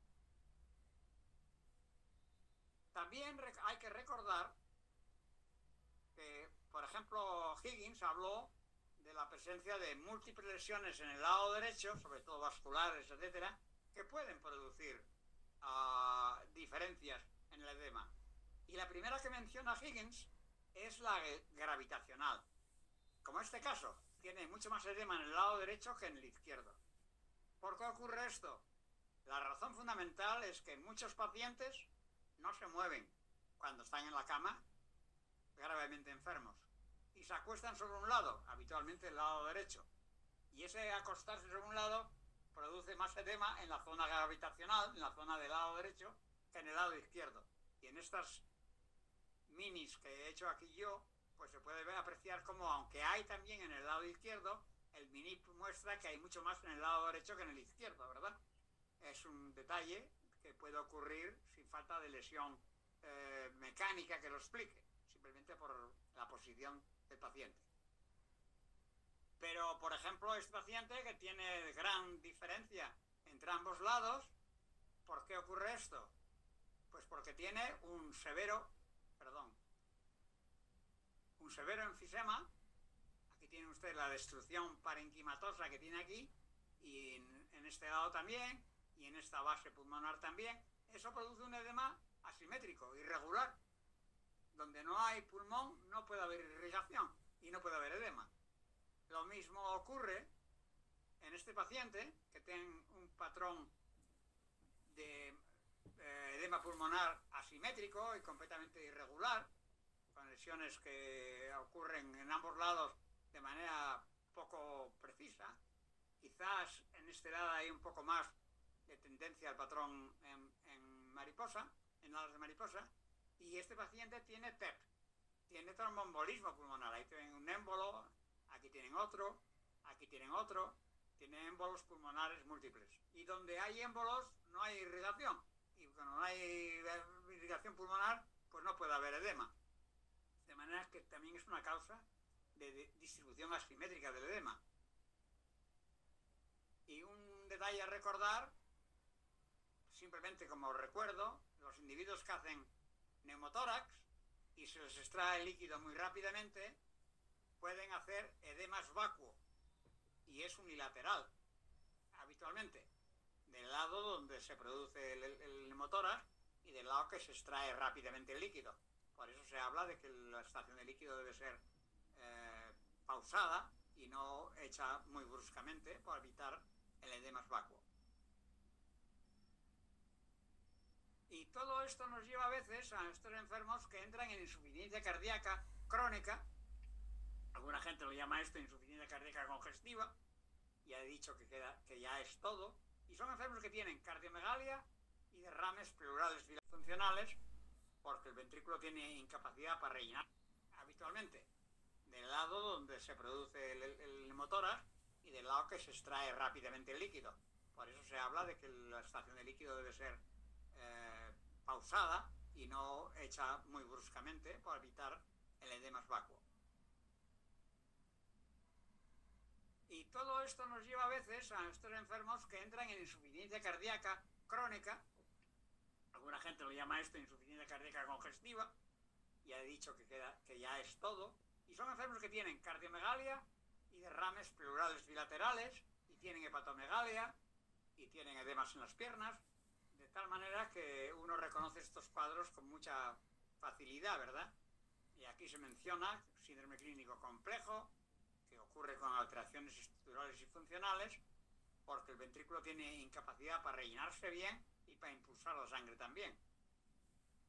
También hay que recordar que, por ejemplo, Higgins habló de la presencia de múltiples lesiones en el lado derecho, sobre todo vasculares, etcétera, que pueden producir diferencias en el edema. Y la primera que menciona Higgins es la gravitacional. Como este caso, tiene mucho más edema en el lado derecho que en el izquierdo. ¿Por qué ocurre esto? La razón fundamental es que muchos pacientes no se mueven cuando están en la cama gravemente enfermos y se acuestan sobre un lado, habitualmente el lado derecho, y ese acostarse sobre un lado produce más edema en la zona gravitacional, en la zona del lado derecho, que en el lado izquierdo. Y en estas minis que he hecho aquí yo, pues se puede apreciar como, aunque hay también en el lado izquierdo, el mini muestra que hay mucho más en el lado derecho que en el izquierdo, ¿verdad? Es un detalle que puede ocurrir sin falta de lesión mecánica que lo explique, simplemente por la posición del paciente. Pero, por ejemplo, este paciente que tiene gran diferencia entre ambos lados, ¿por qué ocurre esto? Pues porque tiene un severo enfisema. Aquí tiene usted la destrucción parenquimatosa que tiene aquí, y en este lado también, y en esta base pulmonar también. Eso produce un edema asimétrico, irregular. Donde no hay pulmón no puede haber irrigación y no puede haber edema. Lo mismo ocurre en este paciente que tiene un patrón de edema pulmonar asimétrico y completamente irregular, con lesiones que ocurren en ambos lados de manera poco precisa. Quizás en este lado hay un poco más de tendencia al patrón mariposa, en alas de mariposa, y este paciente tiene TEP, tiene tromboembolismo pulmonar. Ahí tienen un émbolo, aquí tienen otro, tienen émbolos pulmonares múltiples. Y donde hay émbolos no hay irrigación, y cuando no hay irrigación pulmonar, pues no puede haber edema. De manera que también es una causa de distribución asimétrica del edema. Y un detalle a recordar, simplemente como recuerdo, los individuos que hacen neumotórax y se les extrae el líquido muy rápidamente pueden hacer edemas vacuo, y es unilateral habitualmente, del lado donde se produce el neumotórax y del lado que se extrae rápidamente el líquido. Por eso se habla de que la extracción de líquido debe ser pausada y no hecha muy bruscamente para evitar el edema vacuo. Y todo esto nos lleva a veces a estos enfermos que entran en insuficiencia cardíaca crónica. Alguna gente lo llama esto insuficiencia cardíaca congestiva. Ya he dicho que ya es todo. Y son enfermos que tienen cardiomegalia y derrames pleurales funcionales, porque el ventrículo tiene incapacidad para rellenar habitualmente del lado donde se produce el neumotórax y del lado que se extrae rápidamente el líquido. Por eso se habla de que la extracción de líquido debe ser pausada y no hecha muy bruscamente para evitar el edema vacuo. Y todo esto nos lleva a veces a estos enfermos que entran en insuficiencia cardíaca crónica. Alguna gente lo llama esto insuficiencia cardíaca congestiva. Ya he dicho que ya es todo. Y son enfermos que tienen cardiomegalia y derrames pleurales bilaterales, y tienen hepatomegalia, y tienen edemas en las piernas, de tal manera que uno reconoce estos cuadros con mucha facilidad, ¿verdad? Y aquí se menciona síndrome clínico complejo, que ocurre con alteraciones estructurales y funcionales, porque el ventrículo tiene incapacidad para rellenarse bien y para impulsar la sangre también.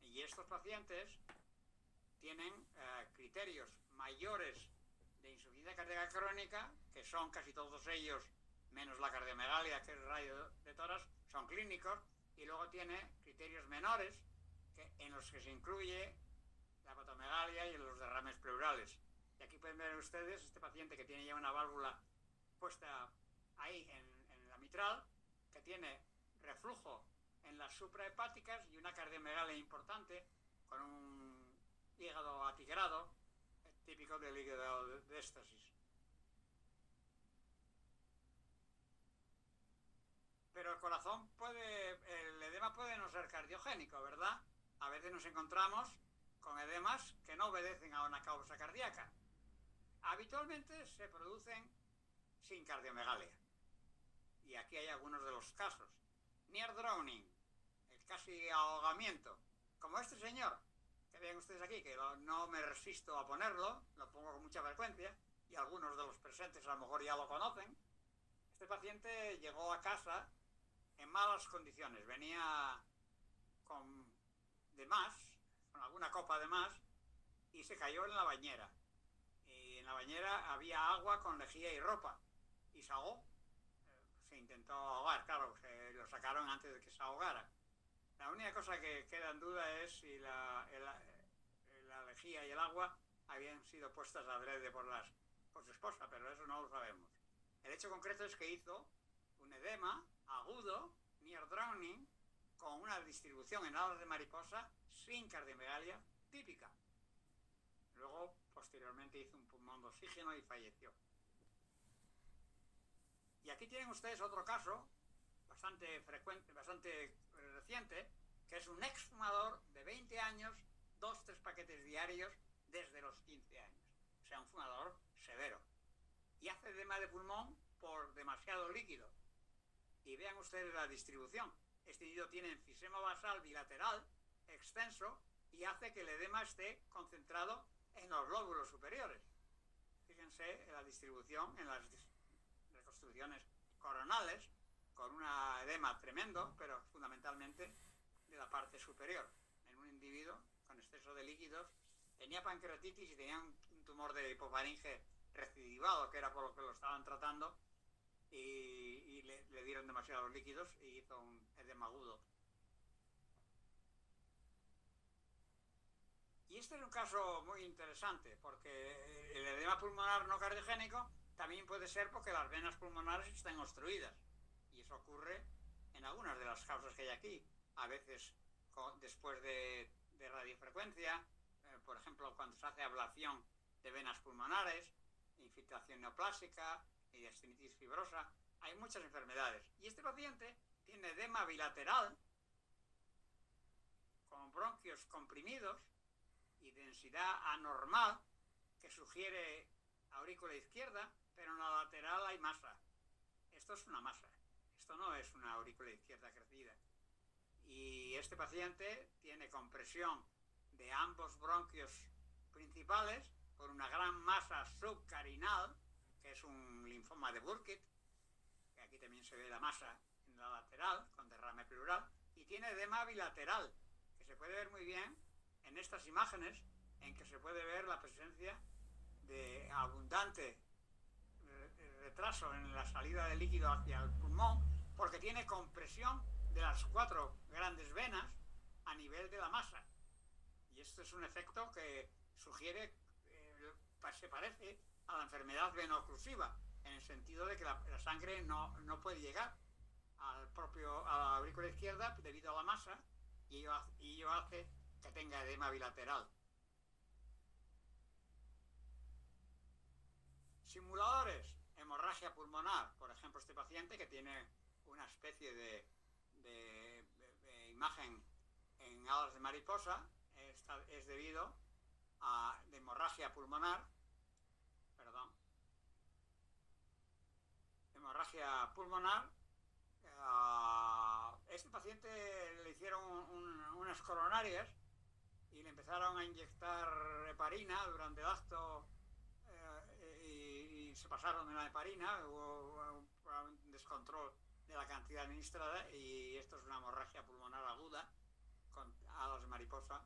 Y estos pacientes tienen criterios mayores de insuficiencia cardíaca crónica, que son casi todos ellos, menos la cardiomegalia, que es el radio de tórax, son clínicos, y luego tiene criterios menores en los que se incluye la hepatomegalia y los derrames pleurales. Y aquí pueden ver ustedes este paciente que tiene ya una válvula puesta ahí en la mitral, que tiene reflujo en las suprahepáticas y una cardiomegalia importante, con un hígado atigrado, típico del hígado de éxtasis. Pero el corazón el edema puede no ser cardiogénico, ¿verdad? A veces nos encontramos con edemas que no obedecen a una causa cardíaca. Habitualmente se producen sin cardiomegalia. Y aquí hay algunos de los casos. Near drowning, el casi ahogamiento, como este señor, que ven ustedes aquí, que no me resisto a ponerlo, lo pongo con mucha frecuencia, y algunos de los presentes a lo mejor ya lo conocen. Este paciente llegó a casa en malas condiciones, venía con alguna copa de más, y se cayó en la bañera. Y en la bañera había agua con lejía y ropa, y se ahogó. Se intentó ahogar, claro, se lo sacaron antes de que se ahogara. La única cosa que queda en duda es si la lejía y el agua habían sido puestas adrede por su esposa, pero eso no lo sabemos. El hecho concreto es que hizo un edema agudo, near drowning, con una distribución en alas de mariposa sin cardiomegalia típica. Luego, posteriormente, hizo un pulmón de oxígeno y falleció. Y aquí tienen ustedes otro caso bastante frecuente, bastante reciente, que es un exfumador de 20 años, 2-3 paquetes diarios desde los 15 años. O sea, un fumador severo. Y hace edema de pulmón por demasiado líquido. Y vean ustedes la distribución. Este individuo tiene enfisema basal bilateral extenso y hace que el edema esté concentrado en los lóbulos superiores. Fíjense en la distribución en las reconstrucciones coronales, con un edema tremendo, pero fundamentalmente de la parte superior. En un individuo con exceso de líquidos, tenía pancreatitis y tenía un tumor de hipofaringe recidivado, que era por lo que lo estaban tratando, y le dieron demasiados líquidos y hizo un edema agudo. Y este es un caso muy interesante, porque el edema pulmonar no cardiogénico también puede ser porque las venas pulmonares están obstruidas. Y eso ocurre en algunas de las causas que hay aquí. A veces después de radiofrecuencia, por ejemplo, cuando se hace ablación de venas pulmonares, infiltración neoplásica y de estenitis fibrosa, hay muchas enfermedades. Y este paciente tiene edema bilateral, con bronquios comprimidos y densidad anormal, que sugiere aurícula izquierda, pero en la lateral hay masa. Esto es una masa, esto no es una aurícula izquierda crecida. Y este paciente tiene compresión de ambos bronquios principales por una gran masa subcarinal, que es un linfoma de Burkitt, que aquí también se ve la masa en la lateral con derrame pleural, y tiene edema bilateral, que se puede ver muy bien en estas imágenes, en que se puede ver la presencia de abundante retraso en la salida de líquido hacia el pulmón, porque tiene compresión de las 4 grandes venas a nivel de la masa. Y esto es un efecto que sugiere, se parece a la enfermedad veno-oclusiva, en el sentido de que la sangre no puede llegar a la aurícula izquierda debido a la masa, y ello hace que tenga edema bilateral. Simuladores, hemorragia pulmonar, por ejemplo, este paciente que tiene una especie de imagen en alas de mariposa, es debido a hemorragia pulmonar, este paciente le hicieron unas coronarias y le empezaron a inyectar heparina durante el acto, y se pasaron de la heparina, hubo un descontrol de la cantidad administrada, y esto es una hemorragia pulmonar aguda con alas de mariposa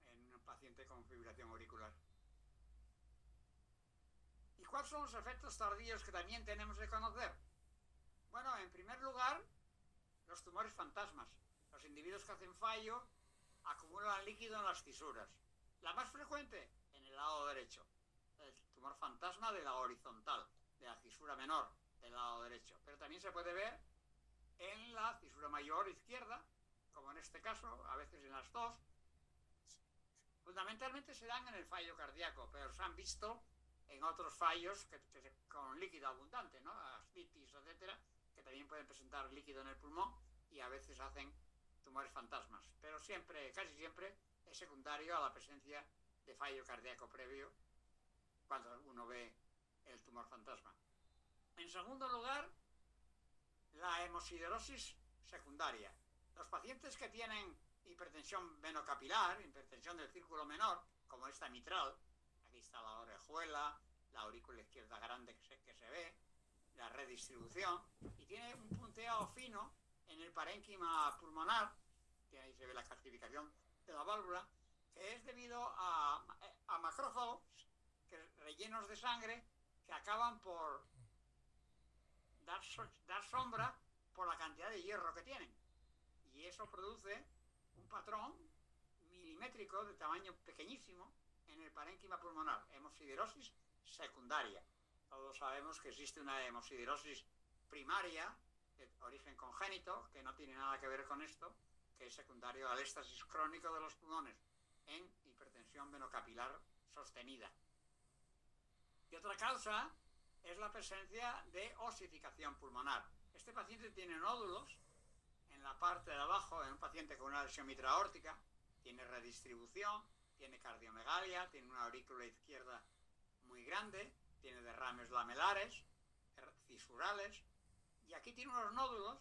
en un paciente con fibrilación auricular. ¿Y cuáles son los efectos tardíos que también tenemos que conocer? Bueno, en primer lugar, los tumores fantasmas. Los individuos que hacen fallo acumulan líquido en las fisuras. La más frecuente, en el lado derecho. El tumor fantasma de la horizontal, de la fisura menor del lado derecho. Pero también se puede ver en la fisura mayor izquierda, como en este caso, a veces en las dos. Fundamentalmente se dan en el fallo cardíaco, pero se han visto en otros fallos con líquido abundante, ¿no? Ascitis, etcétera, que también pueden presentar líquido en el pulmón y a veces hacen tumores fantasmas. Pero siempre, casi siempre, es secundario a la presencia de fallo cardíaco previo cuando uno ve el tumor fantasma. En segundo lugar, la hemosiderosis secundaria. Los pacientes que tienen hipertensión venocapilar, hipertensión del círculo menor, como esta mitral, aquí está la orejuela, la aurícula izquierda grande que se ve, la redistribución, y tiene un punteo fino en el parénquima pulmonar, que ahí se ve la calcificación de la válvula, que es debido a macrófagos rellenos de sangre que acaban por dar sombra por la cantidad de hierro que tienen. Y eso produce un patrón milimétrico de tamaño pequeñísimo en el parénquima pulmonar, hemosiderosis secundaria. Todos sabemos que existe una hemosiderosis primaria de origen congénito, que no tiene nada que ver con esto, que es secundario al éxtasis crónico de los pulmones en hipertensión venocapilar sostenida. Y otra causa es la presencia de osificación pulmonar. Este paciente tiene nódulos en la parte de abajo, en un paciente con una lesión mitral aórtica, tiene redistribución, tiene cardiomegalia, tiene una aurícula izquierda muy grande, tiene derrames lamelares, fisurales, y aquí tiene unos nódulos,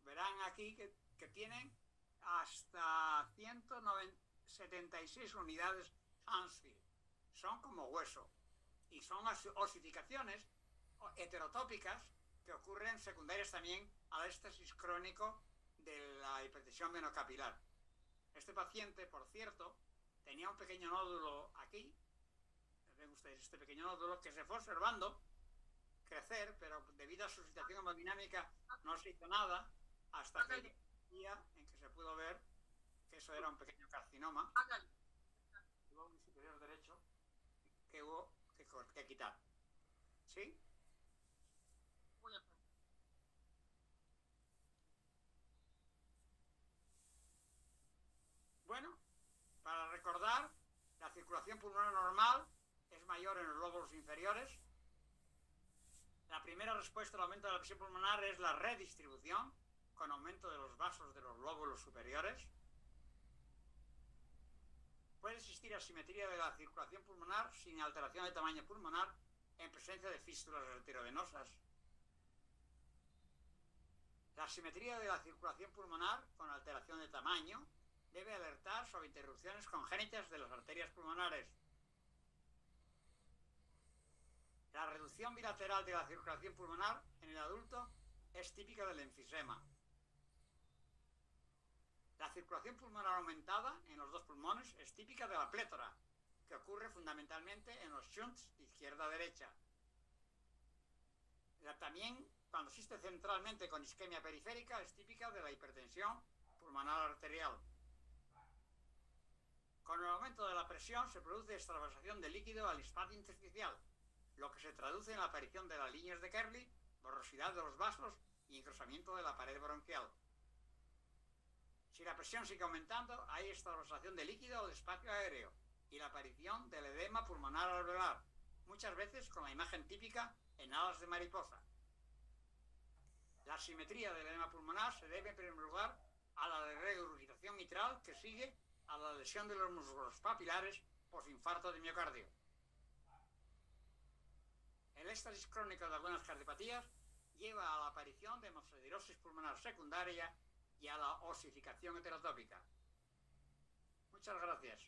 verán aquí que tienen hasta 176 unidades Hansfield. Son como hueso, y son osificaciones heterotópicas que ocurren secundarias también al éxtasis crónico de la hipertensión venocapilar. Este paciente, por cierto, tenía un pequeño nódulo aquí, ven ustedes este pequeño nódulo, que se fue observando crecer, pero debido a su situación hemodinámica no se hizo nada hasta que el día en que se pudo ver que eso era un pequeño carcinoma, que hubo que quitar. ¿Sí? Muy bien. Bueno, para recordar, la circulación pulmonar normal es mayor en los lóbulos inferiores. La primera respuesta al aumento de la presión pulmonar es la redistribución, con aumento de los vasos de los lóbulos superiores. Puede existir asimetría de la circulación pulmonar sin alteración de tamaño pulmonar en presencia de fístulas arteriovenosas. La asimetría de la circulación pulmonar con alteración de tamaño debe alertar sobre interrupciones congénitas de las arterias pulmonares. La reducción bilateral de la circulación pulmonar en el adulto es típica del enfisema. La circulación pulmonar aumentada en los dos pulmones es típica de la plétora, que ocurre fundamentalmente en los shunts izquierda-derecha. También, cuando existe centralmente con isquemia periférica, es típica de la hipertensión pulmonar arterial. Con el aumento de la presión se produce extravasación de líquido al espacio intersticial, lo que se traduce en la aparición de las líneas de Kerley, borrosidad de los vasos y engrosamiento de la pared bronquial. Si la presión sigue aumentando, hay extravasación de líquido o de espacio aéreo y la aparición del edema pulmonar alveolar, muchas veces con la imagen típica en alas de mariposa. La asimetría del edema pulmonar se debe en primer lugar a la regurgitación mitral que sigue a la lesión de los músculos papilares posinfarto de miocardio. El éxtasis crónico de algunas cardiopatías lleva a la aparición de hemofibrosis pulmonar secundaria y a la osificación heterotópica. Muchas gracias.